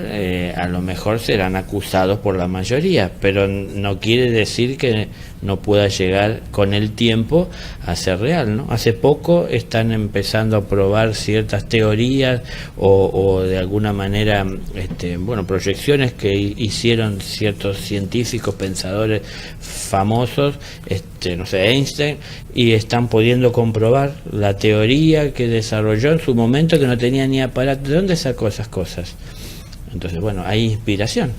a lo mejor serán acusados por la mayoría, pero no quiere decir que no pueda llegar con el tiempo a ser real, ¿no? Hace poco están empezando a probar ciertas teorías o de alguna manera proyecciones que hicieron ciertos científicos, pensadores famosos, no sé, Einstein, y están pudiendo comprobar la teoría que desarrolló en su momento, que no tenía ni aparato. ¿De dónde sacó esas cosas? Entonces, bueno, hay inspiración.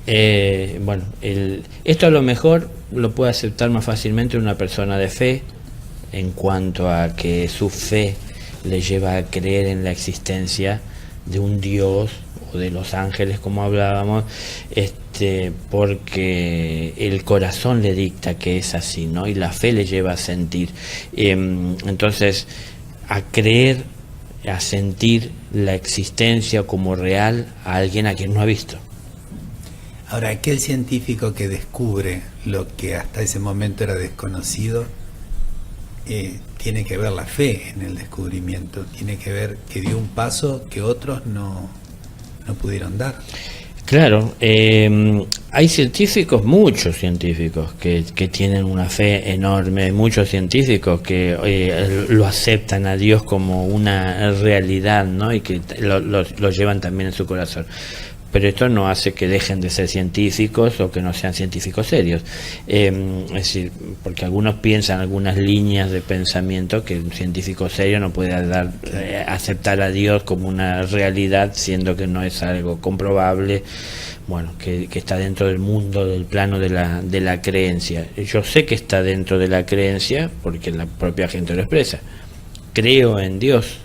Esto a lo mejor lo puede aceptar más fácilmente una persona de fe, en cuanto a que su fe le lleva a creer en la existencia de un Dios o de los ángeles, como hablábamos, porque el corazón le dicta que es así, ¿no? Y la fe le lleva a sentir. Entonces, a creer, a sentir la existencia como real a alguien a quien no ha visto. Ahora, aquel científico que descubre lo que hasta ese momento era desconocido, tiene que ver la fe en el descubrimiento, tiene que ver que dio un paso que otros no pudieron dar. Claro, hay científicos, muchos científicos que tienen una fe enorme, muchos científicos que lo aceptan a Dios como una realidad, ¿no? Y que lo llevan también en su corazón. Pero esto no hace que dejen de ser científicos o que no sean científicos serios. Es decir, porque algunos piensan algunas líneas de pensamiento que un científico serio no puede aceptar a Dios como una realidad, siendo que no es algo comprobable, bueno, que está dentro del mundo, del plano de la creencia. Yo sé que está dentro de la creencia porque la propia gente lo expresa. Creo en Dios.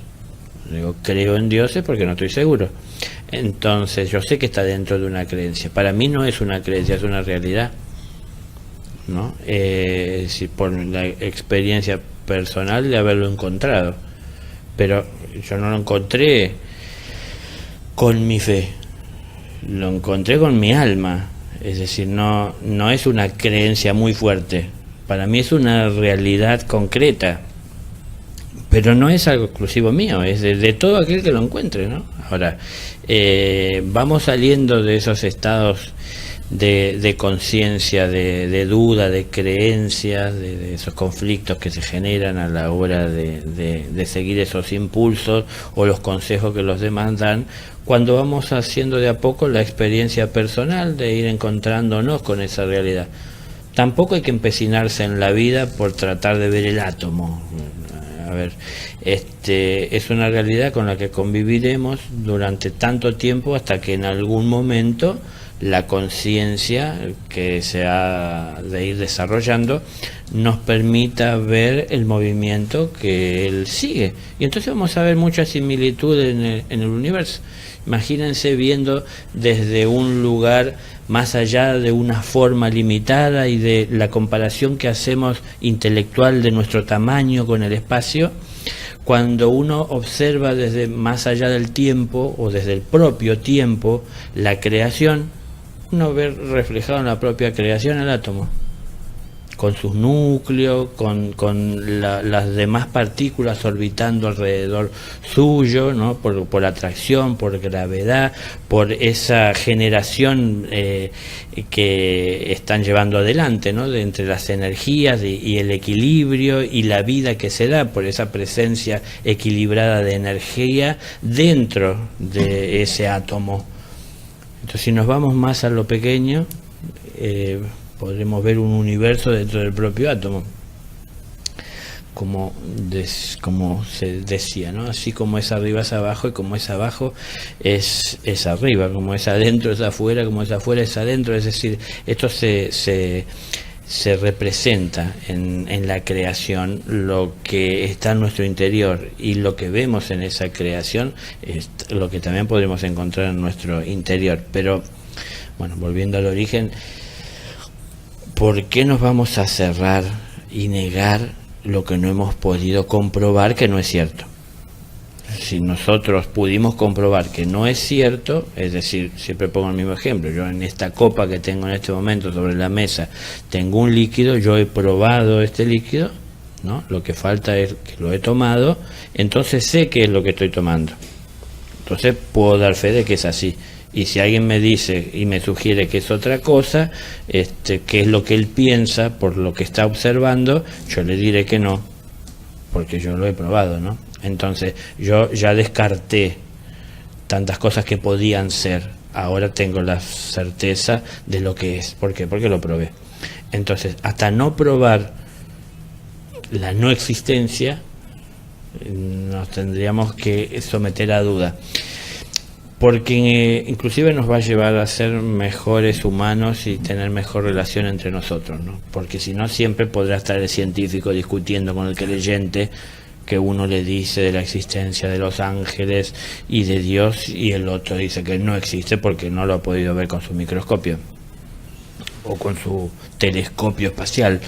Digo, creo en Dios es porque no estoy seguro. Entonces yo sé que está dentro de una creencia. Para mí no es una creencia, es una realidad, ¿no? Es decir, por la experiencia personal de haberlo encontrado. Pero yo no lo encontré con mi fe, lo encontré con mi alma. Es decir, no es una creencia muy fuerte. Para mí es una realidad concreta. Pero no es algo exclusivo mío, es de todo aquel que lo encuentre, ¿no? Ahora, vamos saliendo de esos estados de conciencia, de duda, de creencias, de esos conflictos que se generan a la hora de seguir esos impulsos o los consejos que los demás dan, cuando vamos haciendo de a poco la experiencia personal de ir encontrándonos con esa realidad. Tampoco hay que empecinarse en la vida por tratar de ver el átomo. A ver, es una realidad con la que conviviremos durante tanto tiempo hasta que en algún momento la conciencia que se ha de ir desarrollando nos permita ver el movimiento que él sigue. Y entonces vamos a ver muchas similitudes en el universo. Imagínense viendo desde un lugar más allá de una forma limitada y de la comparación que hacemos intelectual de nuestro tamaño con el espacio. Cuando uno observa desde más allá del tiempo o desde el propio tiempo la creación, uno ve reflejado en la propia creación el átomo. con sus núcleos, con las demás partículas orbitando alrededor suyo, ¿no? Por atracción, por gravedad, por esa generación que están llevando adelante, ¿no? De entre las energías y el equilibrio y la vida que se da por esa presencia equilibrada de energía dentro de ese átomo. Entonces, si nos vamos más a lo pequeño, podremos ver un universo dentro del propio átomo, como se decía, ¿no? Así como es arriba es abajo, y como es abajo es arriba, como es adentro es afuera, como es afuera es adentro. Es decir, esto se representa en la creación, lo que está en nuestro interior, y lo que vemos en esa creación es lo que también podremos encontrar en nuestro interior. Pero bueno, volviendo al origen, ¿por qué nos vamos a cerrar y negar lo que no hemos podido comprobar que no es cierto? Si nosotros pudimos comprobar que no es cierto, es decir, siempre pongo el mismo ejemplo, yo en esta copa que tengo en este momento sobre la mesa tengo un líquido, yo he probado este líquido, ¿no? Lo que falta es que lo he tomado, entonces sé qué es lo que estoy tomando, entonces puedo dar fe de que es así. Y si alguien me dice y me sugiere que es otra cosa, que es lo que él piensa por lo que está observando, yo le diré que no, porque yo lo he probado, ¿no? Entonces yo ya descarté tantas cosas que podían ser, ahora tengo la certeza de lo que es. ¿Por qué? Porque lo probé. Entonces, hasta no probar la no existencia, nos tendríamos que someter a duda, porque inclusive nos va a llevar a ser mejores humanos y tener mejor relación entre nosotros, ¿no? Porque si no, siempre podrá estar el científico discutiendo con el creyente, que uno le dice de la existencia de los ángeles y de Dios, y el otro dice que no existe porque no lo ha podido ver con su microscopio o con su telescopio espacial.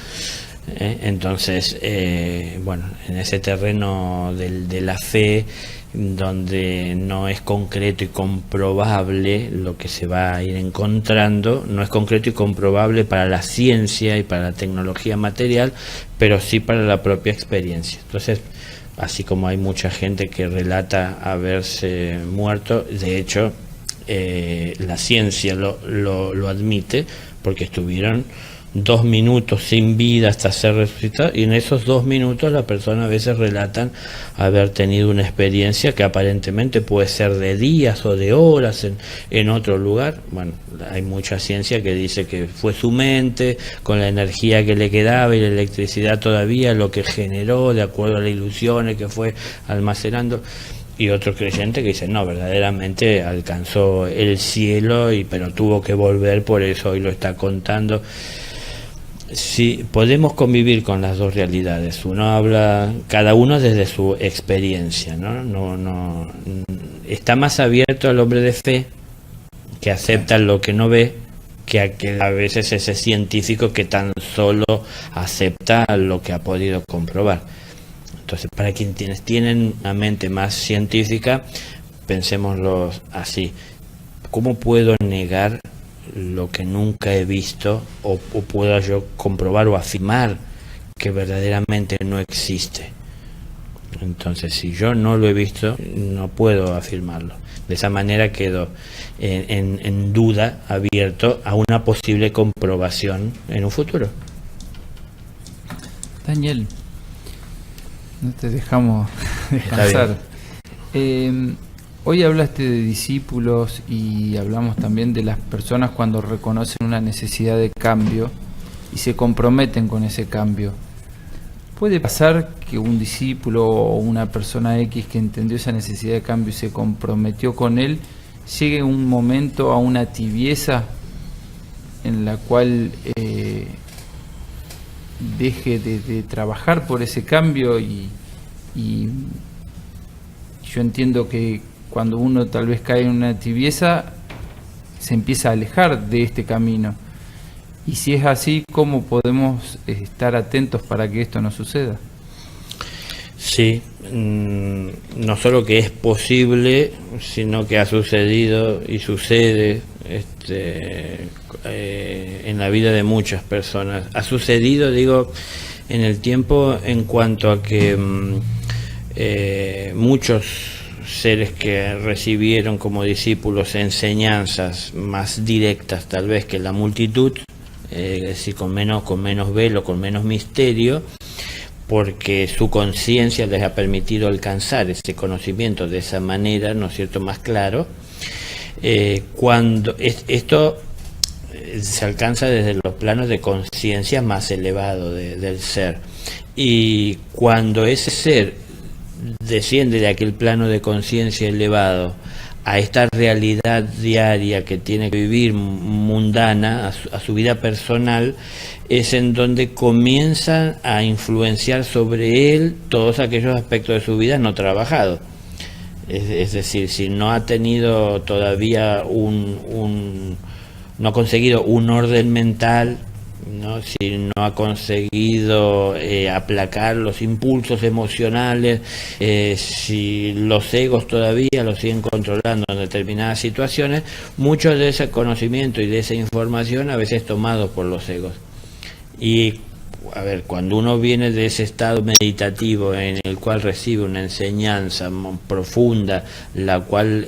Entonces, bueno, en ese terreno de la fe, donde no es concreto y comprobable lo que se va a ir encontrando, no es concreto y comprobable para la ciencia y para la tecnología material, pero sí para la propia experiencia. Entonces, así como hay mucha gente que relata haberse muerto, de hecho la ciencia lo admite, porque estuvieron 2 minutos sin vida hasta ser resucitado, y en esos 2 minutos la persona a veces relatan haber tenido una experiencia que aparentemente puede ser de días o de horas en otro lugar. Bueno, hay mucha ciencia que dice que fue su mente, con la energía que le quedaba y la electricidad todavía, lo que generó de acuerdo a las ilusiones que fue almacenando. Y otro creyente que dice, no, verdaderamente alcanzó el cielo, pero tuvo que volver, por eso hoy lo está contando. Sí, podemos convivir con las dos realidades. Uno habla, cada uno desde su experiencia, ¿no? No está más abierto al hombre de fe, que acepta lo que no ve, que a veces ese científico que tan solo acepta lo que ha podido comprobar. Entonces, para quienes tienen una mente más científica, pensémoslo así: ¿cómo puedo negar lo que nunca he visto, o pueda yo comprobar o afirmar que verdaderamente no existe? Entonces, si yo no lo he visto, no puedo afirmarlo. De esa manera quedo en duda, abierto a una posible comprobación en un futuro. Daniel, no te dejamos descansar. Hoy hablaste de discípulos y hablamos también de las personas cuando reconocen una necesidad de cambio y se comprometen con ese cambio. ¿Puede pasar que un discípulo o una persona X que entendió esa necesidad de cambio y se comprometió con él, llegue un momento a una tibieza en la cual deje de trabajar por ese cambio? Y yo entiendo que cuando uno tal vez cae en una tibieza, se empieza a alejar de este camino. Y si es así, ¿cómo podemos estar atentos para que esto no suceda? Sí, no solo que es posible, sino que ha sucedido y sucede en la vida de muchas personas. Ha sucedido, digo, en el tiempo en cuanto a que muchos seres que recibieron como discípulos enseñanzas más directas tal vez que la multitud, es decir, con menos velo, con menos misterio, porque su conciencia les ha permitido alcanzar ese conocimiento de esa manera, ¿no es cierto?, más claro. Cuando esto se alcanza desde los planos de conciencia más elevados del ser, y cuando ese ser desciende de aquel plano de conciencia elevado a esta realidad diaria que tiene que vivir mundana, a su vida personal, es en donde comienzan a influenciar sobre él todos aquellos aspectos de su vida no trabajados. Es decir, si no ha tenido todavía no ha conseguido un orden mental, ¿no? Si no ha conseguido aplacar los impulsos emocionales, si los egos todavía los siguen controlando en determinadas situaciones, mucho de ese conocimiento y de esa información a veces tomado por los egos. Y a ver, cuando uno viene de ese estado meditativo en el cual recibe una enseñanza profunda, la cual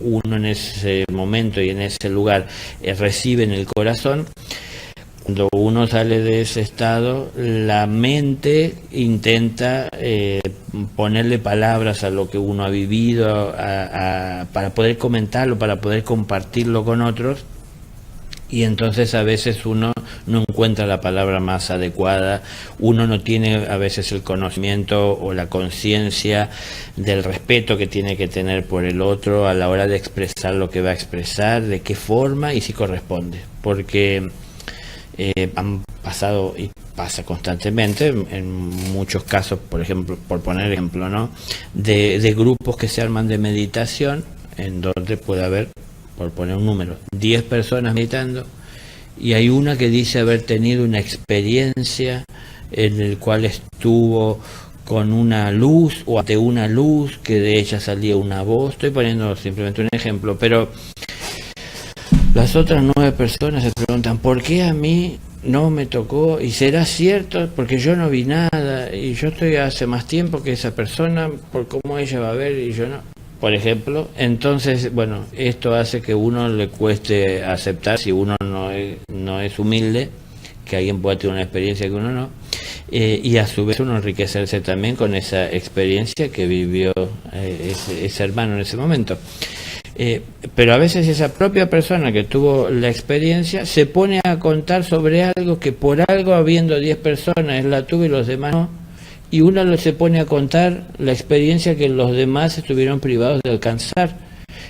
uno en ese momento y en ese lugar recibe en el corazón, cuando uno sale de ese estado, la mente intenta ponerle palabras a lo que uno ha vivido, para poder comentarlo, para poder compartirlo con otros, y entonces a veces uno no encuentra la palabra más adecuada, uno no tiene a veces el conocimiento o la conciencia del respeto que tiene que tener por el otro a la hora de expresar lo que va a expresar, de qué forma y si corresponde, porque han pasado y pasa constantemente en muchos casos, por ejemplo, por poner ejemplo, ¿no?, de grupos que se arman de meditación, en donde puede haber, por poner un número, 10 personas meditando, y hay una que dice haber tenido una experiencia en el cual estuvo con una luz o ante una luz, que de ella salía una voz. Estoy poniendo simplemente un ejemplo, pero las otras 9 personas se preguntan, ¿por qué a mí no me tocó? ¿Y será cierto? Porque yo no vi nada, y yo estoy hace más tiempo que esa persona, por cómo ella va a ver y yo no, por ejemplo. Entonces, bueno, esto hace que uno le cueste aceptar, si uno no es humilde, que alguien pueda tener una experiencia que uno no, y a su vez uno enriquecerse también con esa experiencia que vivió ese hermano en ese momento. Pero a veces esa propia persona que tuvo la experiencia se pone a contar sobre algo que por algo, habiendo 10 personas, él la tuvo y los demás no, y uno se pone a contar la experiencia que los demás estuvieron privados de alcanzar.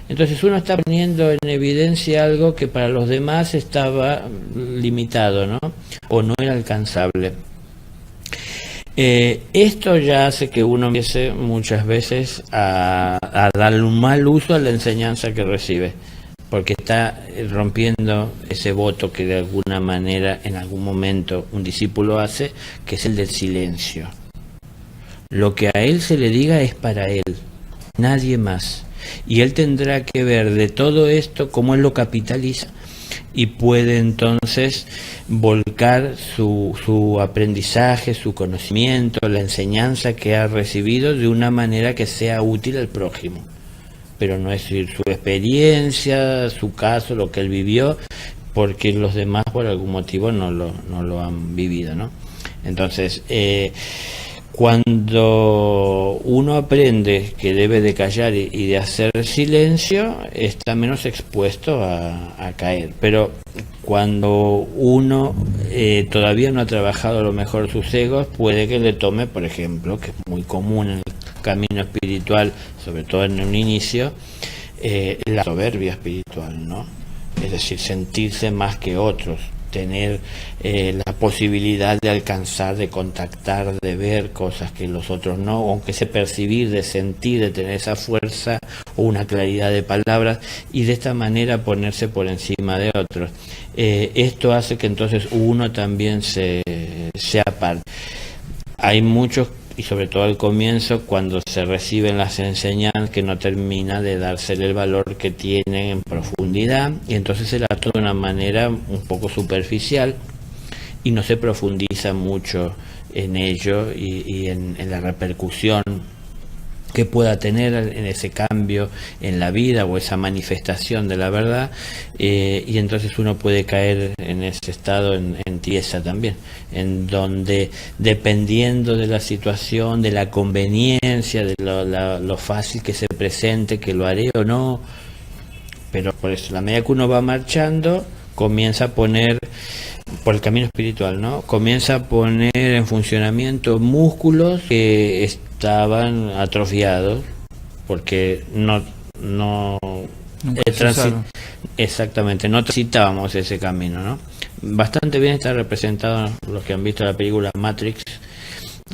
Entonces uno está poniendo en evidencia algo que para los demás estaba limitado, ¿no?, o no era alcanzable. Esto ya hace que uno empiece muchas veces a darle un mal uso a la enseñanza que recibe, porque está rompiendo ese voto que de alguna manera en algún momento un discípulo hace, que es el del silencio. Lo que a él se le diga es para él, nadie más, y él tendrá que ver de todo esto cómo él lo capitaliza, y puede entonces volcar su aprendizaje, su conocimiento, la enseñanza que ha recibido de una manera que sea útil al prójimo. Pero no es su experiencia, su caso, lo que él vivió, porque los demás por algún motivo no lo han vivido, ¿no? Entonces, cuando uno aprende que debe de callar y de hacer silencio, está menos expuesto a caer. Pero cuando uno todavía no ha trabajado a lo mejor sus egos, puede que le tome, por ejemplo, que es muy común en el camino espiritual, sobre todo en un inicio, la soberbia espiritual, ¿no? Es decir, sentirse más que otros, tener la posibilidad de alcanzar, de contactar, de ver cosas que los otros no, aunque se percibir, de sentir, de tener esa fuerza o una claridad de palabras, y de esta manera ponerse por encima de otros. Esto hace que entonces uno también se aparte. Hay muchos y sobre todo al comienzo, cuando se reciben las enseñanzas, que no termina de dársele el valor que tienen en profundidad, y entonces se la toma de una manera un poco superficial y no se profundiza mucho en ello y en la repercusión que pueda tener en ese cambio en la vida o esa manifestación de la verdad, y entonces uno puede caer en ese estado en tiesa también, en donde dependiendo de la situación, de la conveniencia, de lo fácil que se presente, que lo haré o no, pero por eso, a medida que uno va marchando, comienza a poner, por el camino espiritual, ¿no? Comienza a poner en funcionamiento músculos que estaban atrofiados porque no exactamente, no transitábamos ese camino, ¿no? Bastante bien está representado los que han visto la película Matrix,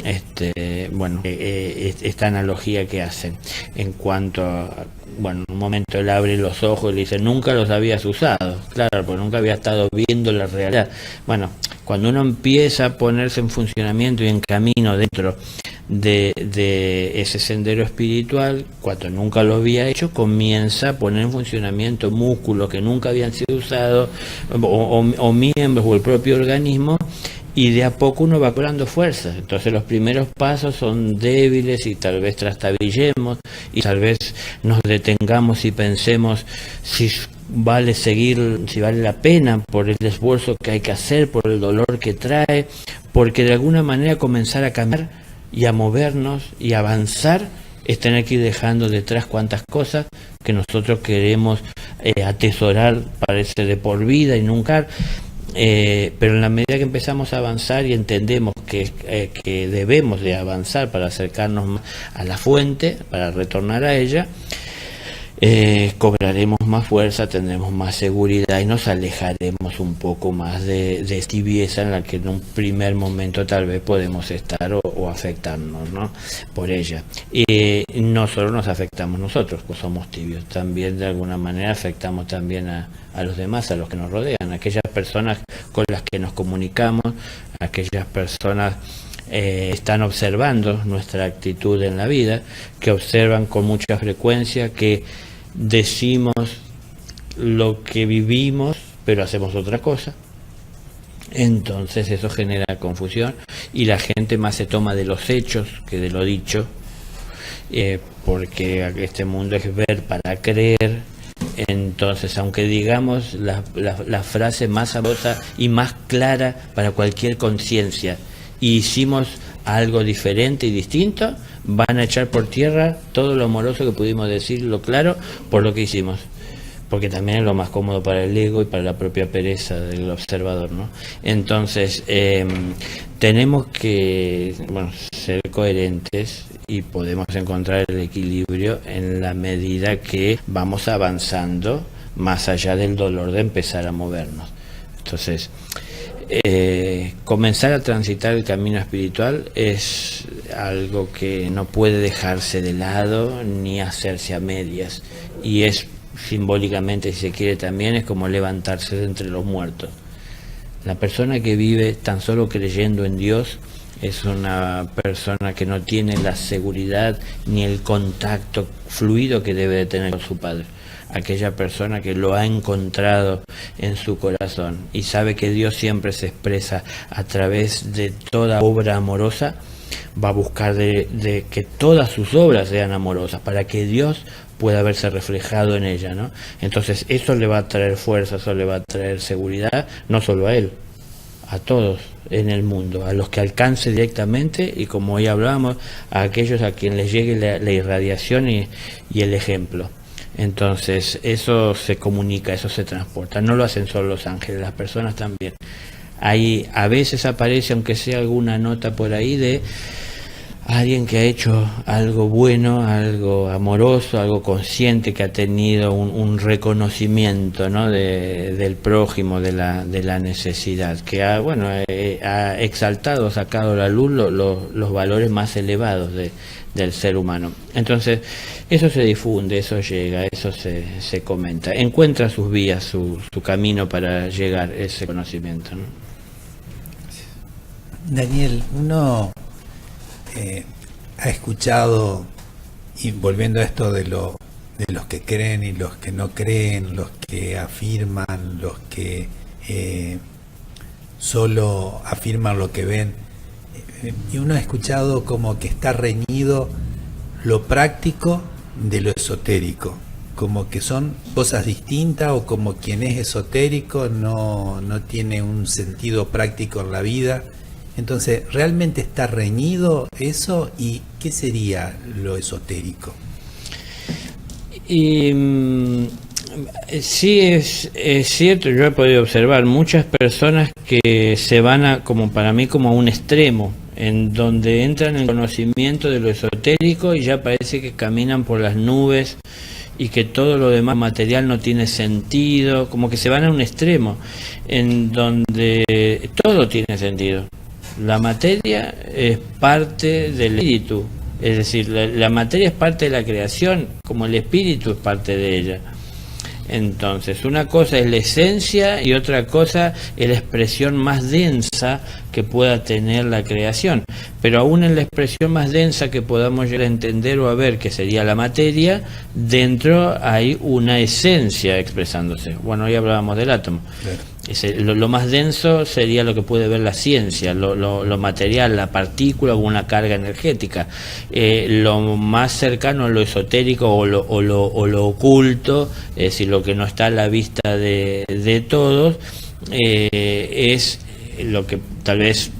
esta analogía que hacen en cuanto a, bueno, en un momento él abre los ojos y le dice, nunca los habías usado, claro, porque nunca había estado viendo la realidad. Bueno, cuando uno empieza a ponerse en funcionamiento y en camino dentro de ese sendero espiritual, cuando nunca lo había hecho, comienza a poner en funcionamiento músculos que nunca habían sido usados, o miembros o el propio organismo, y de a poco uno va cobrando fuerza. Entonces los primeros pasos son débiles y tal vez trastabillemos y tal vez nos detengamos y pensemos si vale seguir, si vale la pena por el esfuerzo que hay que hacer, por el dolor que trae, porque de alguna manera comenzar a caminar y a movernos y a avanzar es tener que ir dejando detrás cuantas cosas que nosotros queremos atesorar, parece de por vida y nunca. Pero en la medida que empezamos a avanzar y entendemos que debemos de avanzar para acercarnos más a la fuente, para retornar a ella, cobraremos más fuerza, tendremos más seguridad y nos alejaremos un poco más de tibieza en la que en un primer momento tal vez podemos estar o afectarnos, ¿no?, por ella. No solo nos afectamos nosotros, pues somos tibios, también de alguna manera afectamos también a los demás, a los que nos rodean, a aquellas personas con las que nos comunicamos, a aquellas personas están observando nuestra actitud en la vida, que observan con mucha frecuencia que decimos lo que vivimos pero hacemos otra cosa. Entonces eso genera confusión y la gente más se toma de los hechos que de lo dicho, porque este mundo es ver para creer. Entonces, aunque digamos la frase más sabrosa y más clara para cualquier conciencia, y hicimos algo diferente y distinto, van a echar por tierra todo lo amoroso que pudimos decir, lo claro, por lo que hicimos, porque también es lo más cómodo para el ego y para la propia pereza del observador, ¿no? Entonces tenemos que, bueno, ser coherentes y podemos encontrar el equilibrio en la medida que vamos avanzando más allá del dolor de empezar a movernos. Entonces comenzar a transitar el camino espiritual es algo que no puede dejarse de lado ni hacerse a medias, y es simbólicamente, si se quiere, también es como levantarse de entre los muertos. La persona que vive tan solo creyendo en Dios es una persona que no tiene la seguridad ni el contacto fluido que debe de tener con su Padre. Aquella persona que lo ha encontrado en su corazón y sabe que Dios siempre se expresa a través de toda obra amorosa, va a buscar de que todas sus obras sean amorosas para que Dios pueda verse reflejado en ella, ¿no? Entonces eso le va a traer fuerza, eso le va a traer seguridad, no solo a él, a todos en el mundo, a los que alcance directamente, y como hoy hablábamos, a aquellos a quienes les llegue la irradiación y el ejemplo. Entonces eso se comunica, eso se transporta, no lo hacen solo los ángeles, las personas también. Ahí a veces aparece, aunque sea alguna nota por ahí, de alguien que ha hecho algo bueno, algo amoroso, algo consciente, que ha tenido un reconocimiento, ¿no?, del prójimo, de la necesidad, que ha exaltado, sacado a la luz los valores más elevados del ser humano. Entonces eso se difunde, eso llega, eso se comenta, encuentra sus vías, su camino para llegar a ese conocimiento, ¿no? Daniel, uno ha escuchado, y volviendo a esto de los que creen y los que no creen, los que afirman, los que solo afirman lo que ven, y uno ha escuchado como que está reñido lo práctico de lo esotérico, como que son cosas distintas, o como quien es esotérico no tiene un sentido práctico en la vida. Entonces, ¿realmente está reñido eso? ¿Y qué sería lo esotérico? Y sí, es cierto, yo he podido observar muchas personas que se van como para mí, como a un extremo, en donde entran en el conocimiento de lo esotérico y ya parece que caminan por las nubes y que todo lo demás material no tiene sentido, como que se van a un extremo en donde todo tiene sentido. La materia es parte del espíritu, es decir, la materia es parte de la creación, como el espíritu es parte de ella. Entonces, una cosa es la esencia y otra cosa es la expresión más densa que pueda tener la creación. Pero aún en la expresión más densa que podamos llegar a entender o a ver, que sería la materia, dentro hay una esencia expresándose. Bueno, hoy hablábamos del átomo. Claro. Lo más denso sería lo que puede ver la ciencia, lo material, la partícula o una carga energética. Lo más cercano a lo esotérico o lo oculto, es decir, lo que no está a la vista de todos, es lo que tal vez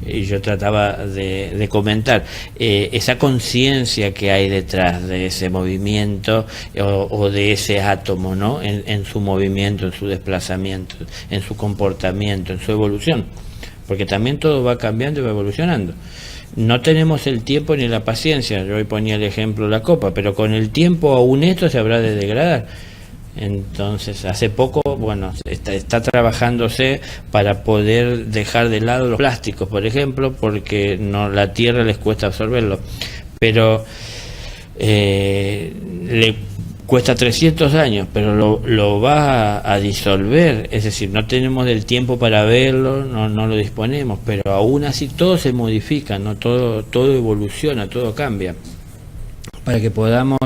yo trataba de comentar, esa conciencia que hay detrás de ese movimiento o de ese átomo, ¿no? En su movimiento, en su desplazamiento, en su comportamiento, en su evolución, porque también todo va cambiando y va evolucionando. No tenemos el tiempo ni la paciencia. Yo hoy ponía el ejemplo de la copa, pero con el tiempo aún esto se habrá de degradar. Entonces, hace poco, bueno, está trabajándose para poder dejar de lado los plásticos, por ejemplo, porque la tierra les cuesta absorberlo, pero le cuesta 300 años, pero lo va a disolver, es decir, no tenemos el tiempo para verlo, no lo disponemos, pero aún así todo se modifica, ¿no? Todo evoluciona, todo cambia, para que podamos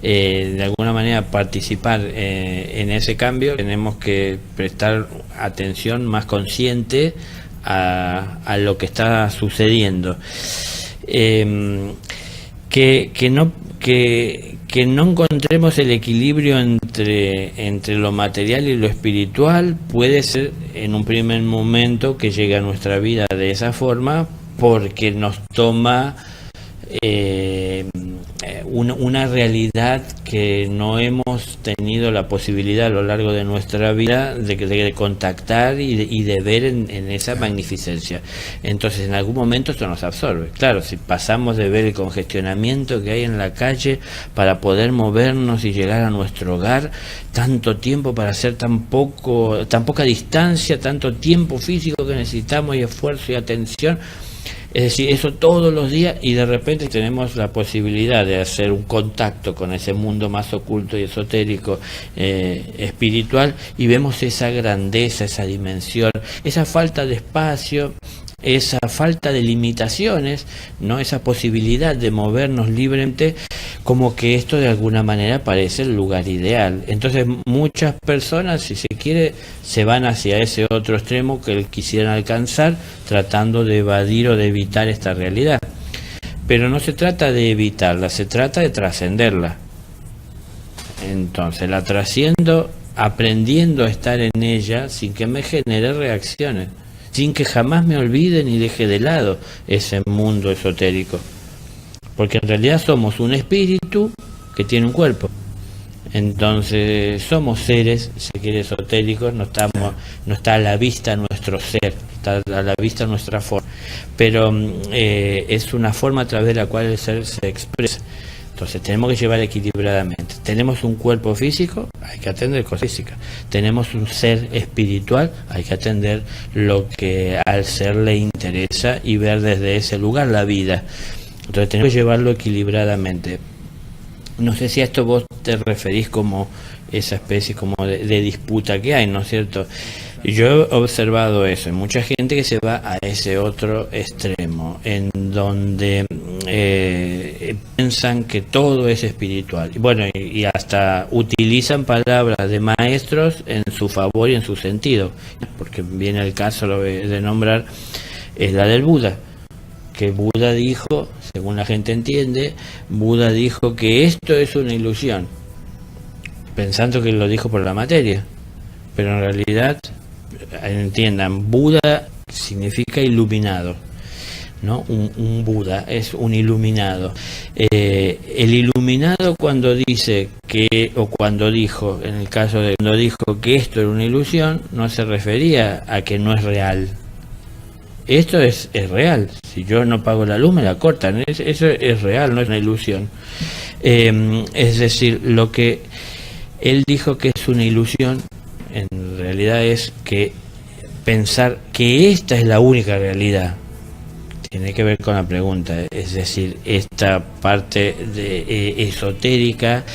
de alguna manera participar en ese cambio. Tenemos que prestar atención más consciente a lo que está sucediendo, que no encontremos el equilibrio entre lo material y lo espiritual. Puede ser en un primer momento que llegue a nuestra vida de esa forma, porque nos toma una realidad que no hemos tenido la posibilidad a lo largo de nuestra vida de contactar y de ver en esa magnificencia. Entonces, en algún momento esto nos absorbe. Claro, si pasamos de ver el congestionamiento que hay en la calle para poder movernos y llegar a nuestro hogar, tanto tiempo para hacer tan poca distancia, tanto tiempo físico que necesitamos y esfuerzo y atención. Es decir, eso todos los días, y de repente tenemos la posibilidad de hacer un contacto con ese mundo más oculto y esotérico, espiritual, y vemos esa grandeza, esa dimensión, esa falta de espacio, esa falta de limitaciones, ¿no? Esa posibilidad de movernos libremente, como que esto de alguna manera parece el lugar ideal. Entonces muchas personas, si se quiere, se van hacia ese otro extremo que quisieran alcanzar, tratando de evadir o de evitar esta realidad. Pero no se trata de evitarla, se trata de trascenderla. Entonces la trasciendo aprendiendo a estar en ella sin que me genere reacciones, sin que jamás me olvide ni deje de lado ese mundo esotérico. Porque en realidad somos un espíritu que tiene un cuerpo. Entonces somos seres, si quiere, esotéricos, no está a la vista nuestro ser, está a la vista nuestra forma. Pero es una forma a través de la cual el ser se expresa. Entonces tenemos que llevar equilibradamente. Tenemos un cuerpo físico, hay que atender cosas físicas. Tenemos un ser espiritual, hay que atender lo que al ser le interesa y ver desde ese lugar la vida. Entonces tenemos que llevarlo equilibradamente. No sé si a esto vos te referís como esa especie como de disputa que hay, ¿no es cierto? Y yo he observado eso, hay mucha gente que se va a ese otro extremo, en donde piensan que todo es espiritual. Y bueno, y hasta utilizan palabras de maestros en su favor y en su sentido, porque viene el caso de nombrar, es la del Buda, que Buda dijo, según la gente entiende, Buda dijo que esto es una ilusión, pensando que lo dijo por la materia, pero en realidad, entiendan, Buda significa iluminado, ¿no? Un Buda es un iluminado. El iluminado cuando dice que, o cuando dijo, en el caso de cuando dijo que esto era una ilusión, no se refería a que no es real. Esto es real. Si yo no pago la luz, me la cortan. Eso es real, no es una ilusión. Es decir, lo que él dijo que es una ilusión, en realidad es que pensar que esta es la única realidad. Tiene que ver con la pregunta, es decir, esta parte esotérica,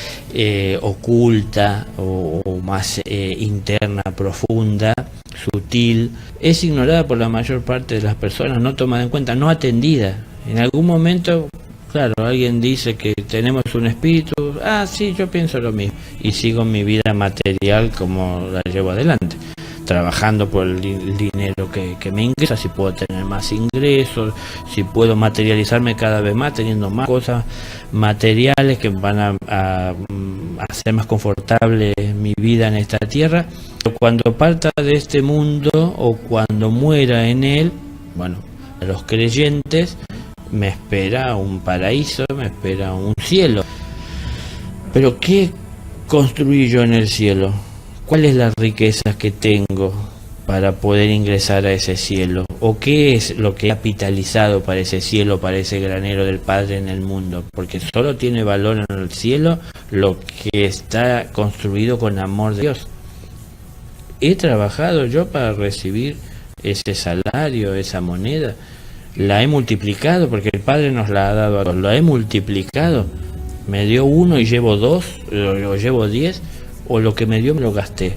oculta o más interna, profunda, sutil, es ignorada por la mayor parte de las personas, no tomada en cuenta, no atendida. En algún momento, claro, alguien dice que tenemos un espíritu, sí, yo pienso lo mismo, y sigo mi vida material como la llevo adelante, trabajando por el dinero que me ingresa, si puedo tener más ingresos, si puedo materializarme cada vez más, teniendo más cosas materiales que van a hacer más confortable mi vida en esta tierra. Pero cuando parta de este mundo o cuando muera en él, bueno, a los creyentes me espera un paraíso, me espera un cielo. Pero ¿qué construí yo en el cielo? ¿Cuál es la riqueza que tengo para poder ingresar a ese cielo? ¿O qué es lo que he capitalizado para ese cielo, para ese granero del Padre en el mundo? Porque solo tiene valor en el cielo lo que está construido con amor de Dios. ¿He trabajado yo para recibir ese salario, esa moneda? ¿La he multiplicado? Porque el Padre nos la ha dado a todos. ¿La he multiplicado? ¿Me dio 1 y llevo 2? ¿O llevo 10? ¿O lo que me dio me lo gasté?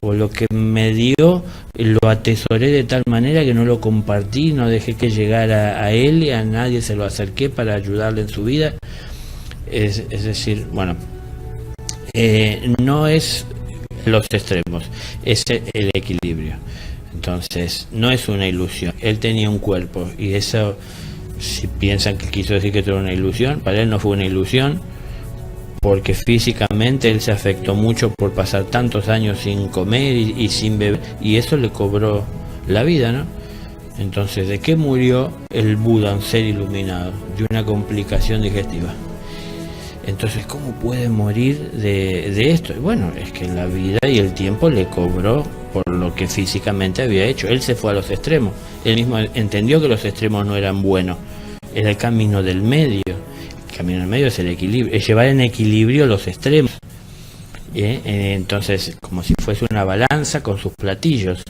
¿O lo que me dio lo atesoré de tal manera que no lo compartí, no dejé que llegara a él y a nadie se lo acerqué para ayudarle en su vida? Es decir, bueno, no es los extremos, es el equilibrio. Entonces, no es una ilusión. Él tenía un cuerpo y eso, si piensan que quiso decir que era una ilusión, para él no fue una ilusión, porque físicamente él se afectó mucho por pasar tantos años sin comer y sin beber, y eso le cobró la vida, ¿no? Entonces, ¿de qué murió el Buda, un ser iluminado? De una complicación digestiva. Entonces, ¿cómo puede morir de esto? Bueno, es que la vida y el tiempo le cobró por lo que físicamente había hecho. Él se fue a los extremos. Él mismo entendió que los extremos no eran buenos. Era el camino del medio. El camino del medio es el equilibrio, es llevar en equilibrio los extremos. Entonces, como si fuese una balanza con sus platillos.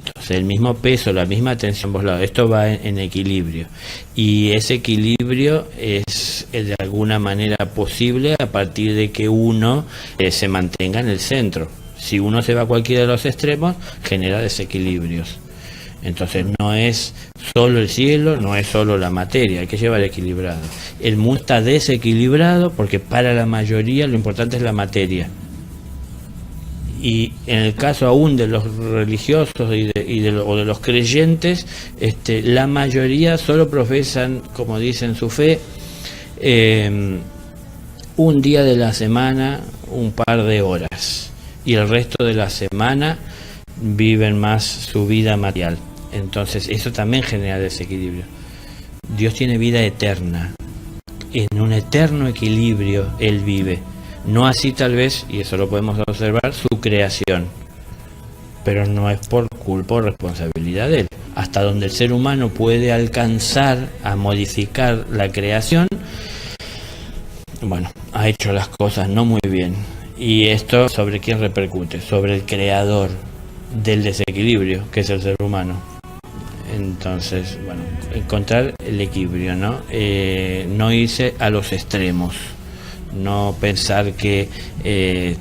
Entonces, el mismo peso, la misma tensión ambos lados. Esto va en equilibrio. Y ese equilibrio es de alguna manera posible a partir de que uno se mantenga en el centro. Si uno se va a cualquiera de los extremos, genera desequilibrios. Entonces no es solo el cielo, no es solo la materia, hay que llevar equilibrado. El mundo está desequilibrado porque para la mayoría lo importante es la materia. Y en el caso aún de los religiosos o de los creyentes, la mayoría solo profesan, como dicen, su fe, un día de la semana, un par de horas. Y el resto de la semana viven más su vida material. Entonces eso también genera desequilibrio. Dios tiene vida eterna. En un eterno equilibrio Él vive. No así tal vez, y eso lo podemos observar, su creación. Pero no es por culpa o responsabilidad de Él. Hasta donde el ser humano puede alcanzar a modificar la creación, bueno, ha hecho las cosas no muy bien. Y esto, ¿sobre quién repercute? Sobre el creador del desequilibrio, que es el ser humano. Entonces, bueno, encontrar el equilibrio, ¿no? No irse a los extremos. no pensar que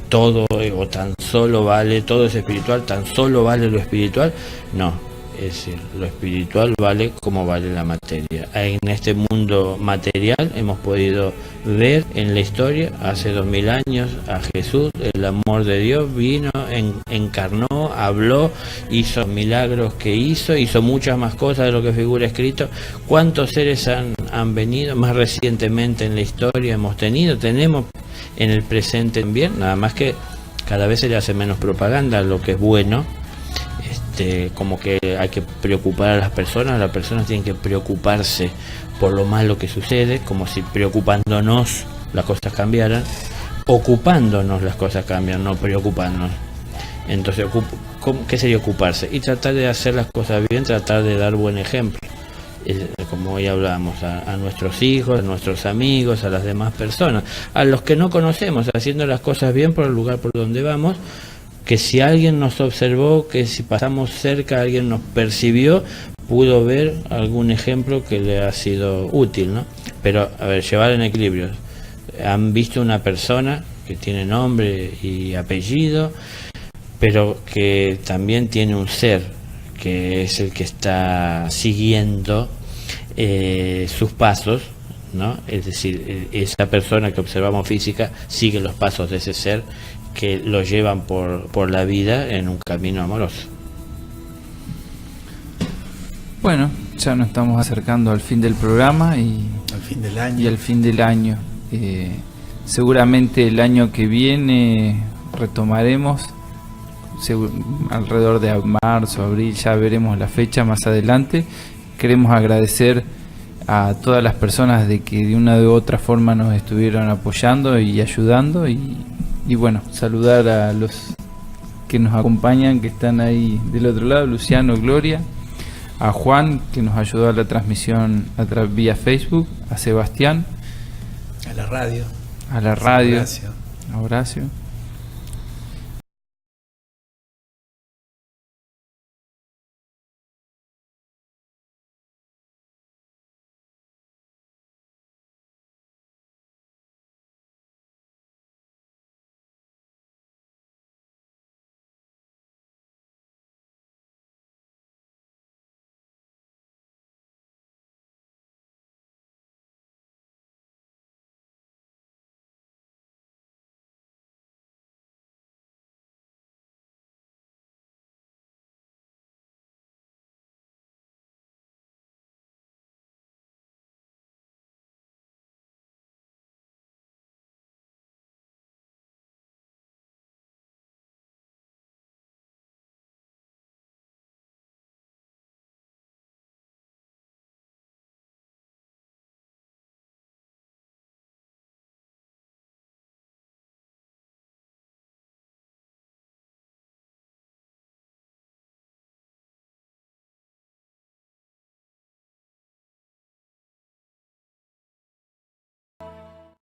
todo o tan solo vale, todo es espiritual, tan solo vale lo espiritual, no. Es decir, lo espiritual vale como vale la materia. En este mundo material hemos podido ver en la historia, hace 2000 años, a Jesús, el amor de Dios vino, encarnó, habló, hizo milagros que hizo muchas más cosas de lo que figura escrito. ¿Cuántos seres han venido? Más recientemente en la historia tenemos en el presente también, nada más que cada vez se le hace menos propaganda a lo que es bueno. Como que hay que preocupar a las personas tienen que preocuparse por lo malo que sucede, como si preocupándonos las cosas cambiaran, ocupándonos las cosas cambian, no preocupándonos. Entonces, ¿qué sería ocuparse? Y tratar de hacer las cosas bien, tratar de dar buen ejemplo, como hoy hablábamos, a nuestros hijos, a nuestros amigos, a las demás personas, a los que no conocemos, haciendo las cosas bien por el lugar por donde vamos, que si alguien nos observó, que si pasamos cerca, alguien nos percibió, pudo ver algún ejemplo que le ha sido útil, ¿no? Pero, a ver, llevar en equilibrio. Han visto una persona que tiene nombre y apellido, pero que también tiene un ser, que es el que está siguiendo sus pasos, ¿no? Es decir, esa persona que observamos física sigue los pasos de ese ser, que lo llevan por la vida en un camino amoroso. Bueno, ya nos estamos acercando al fin del programa y al fin del año. Y al fin del año. Seguramente el año que viene retomaremos alrededor de marzo, abril, ya veremos la fecha más adelante. Queremos agradecer a todas las personas de que de una u otra forma nos estuvieron apoyando y ayudando y bueno, saludar a los que nos acompañan, que están ahí del otro lado, Luciano, Gloria, a Juan, que nos ayudó a la transmisión vía Facebook, a Sebastián, a la radio, a Horacio.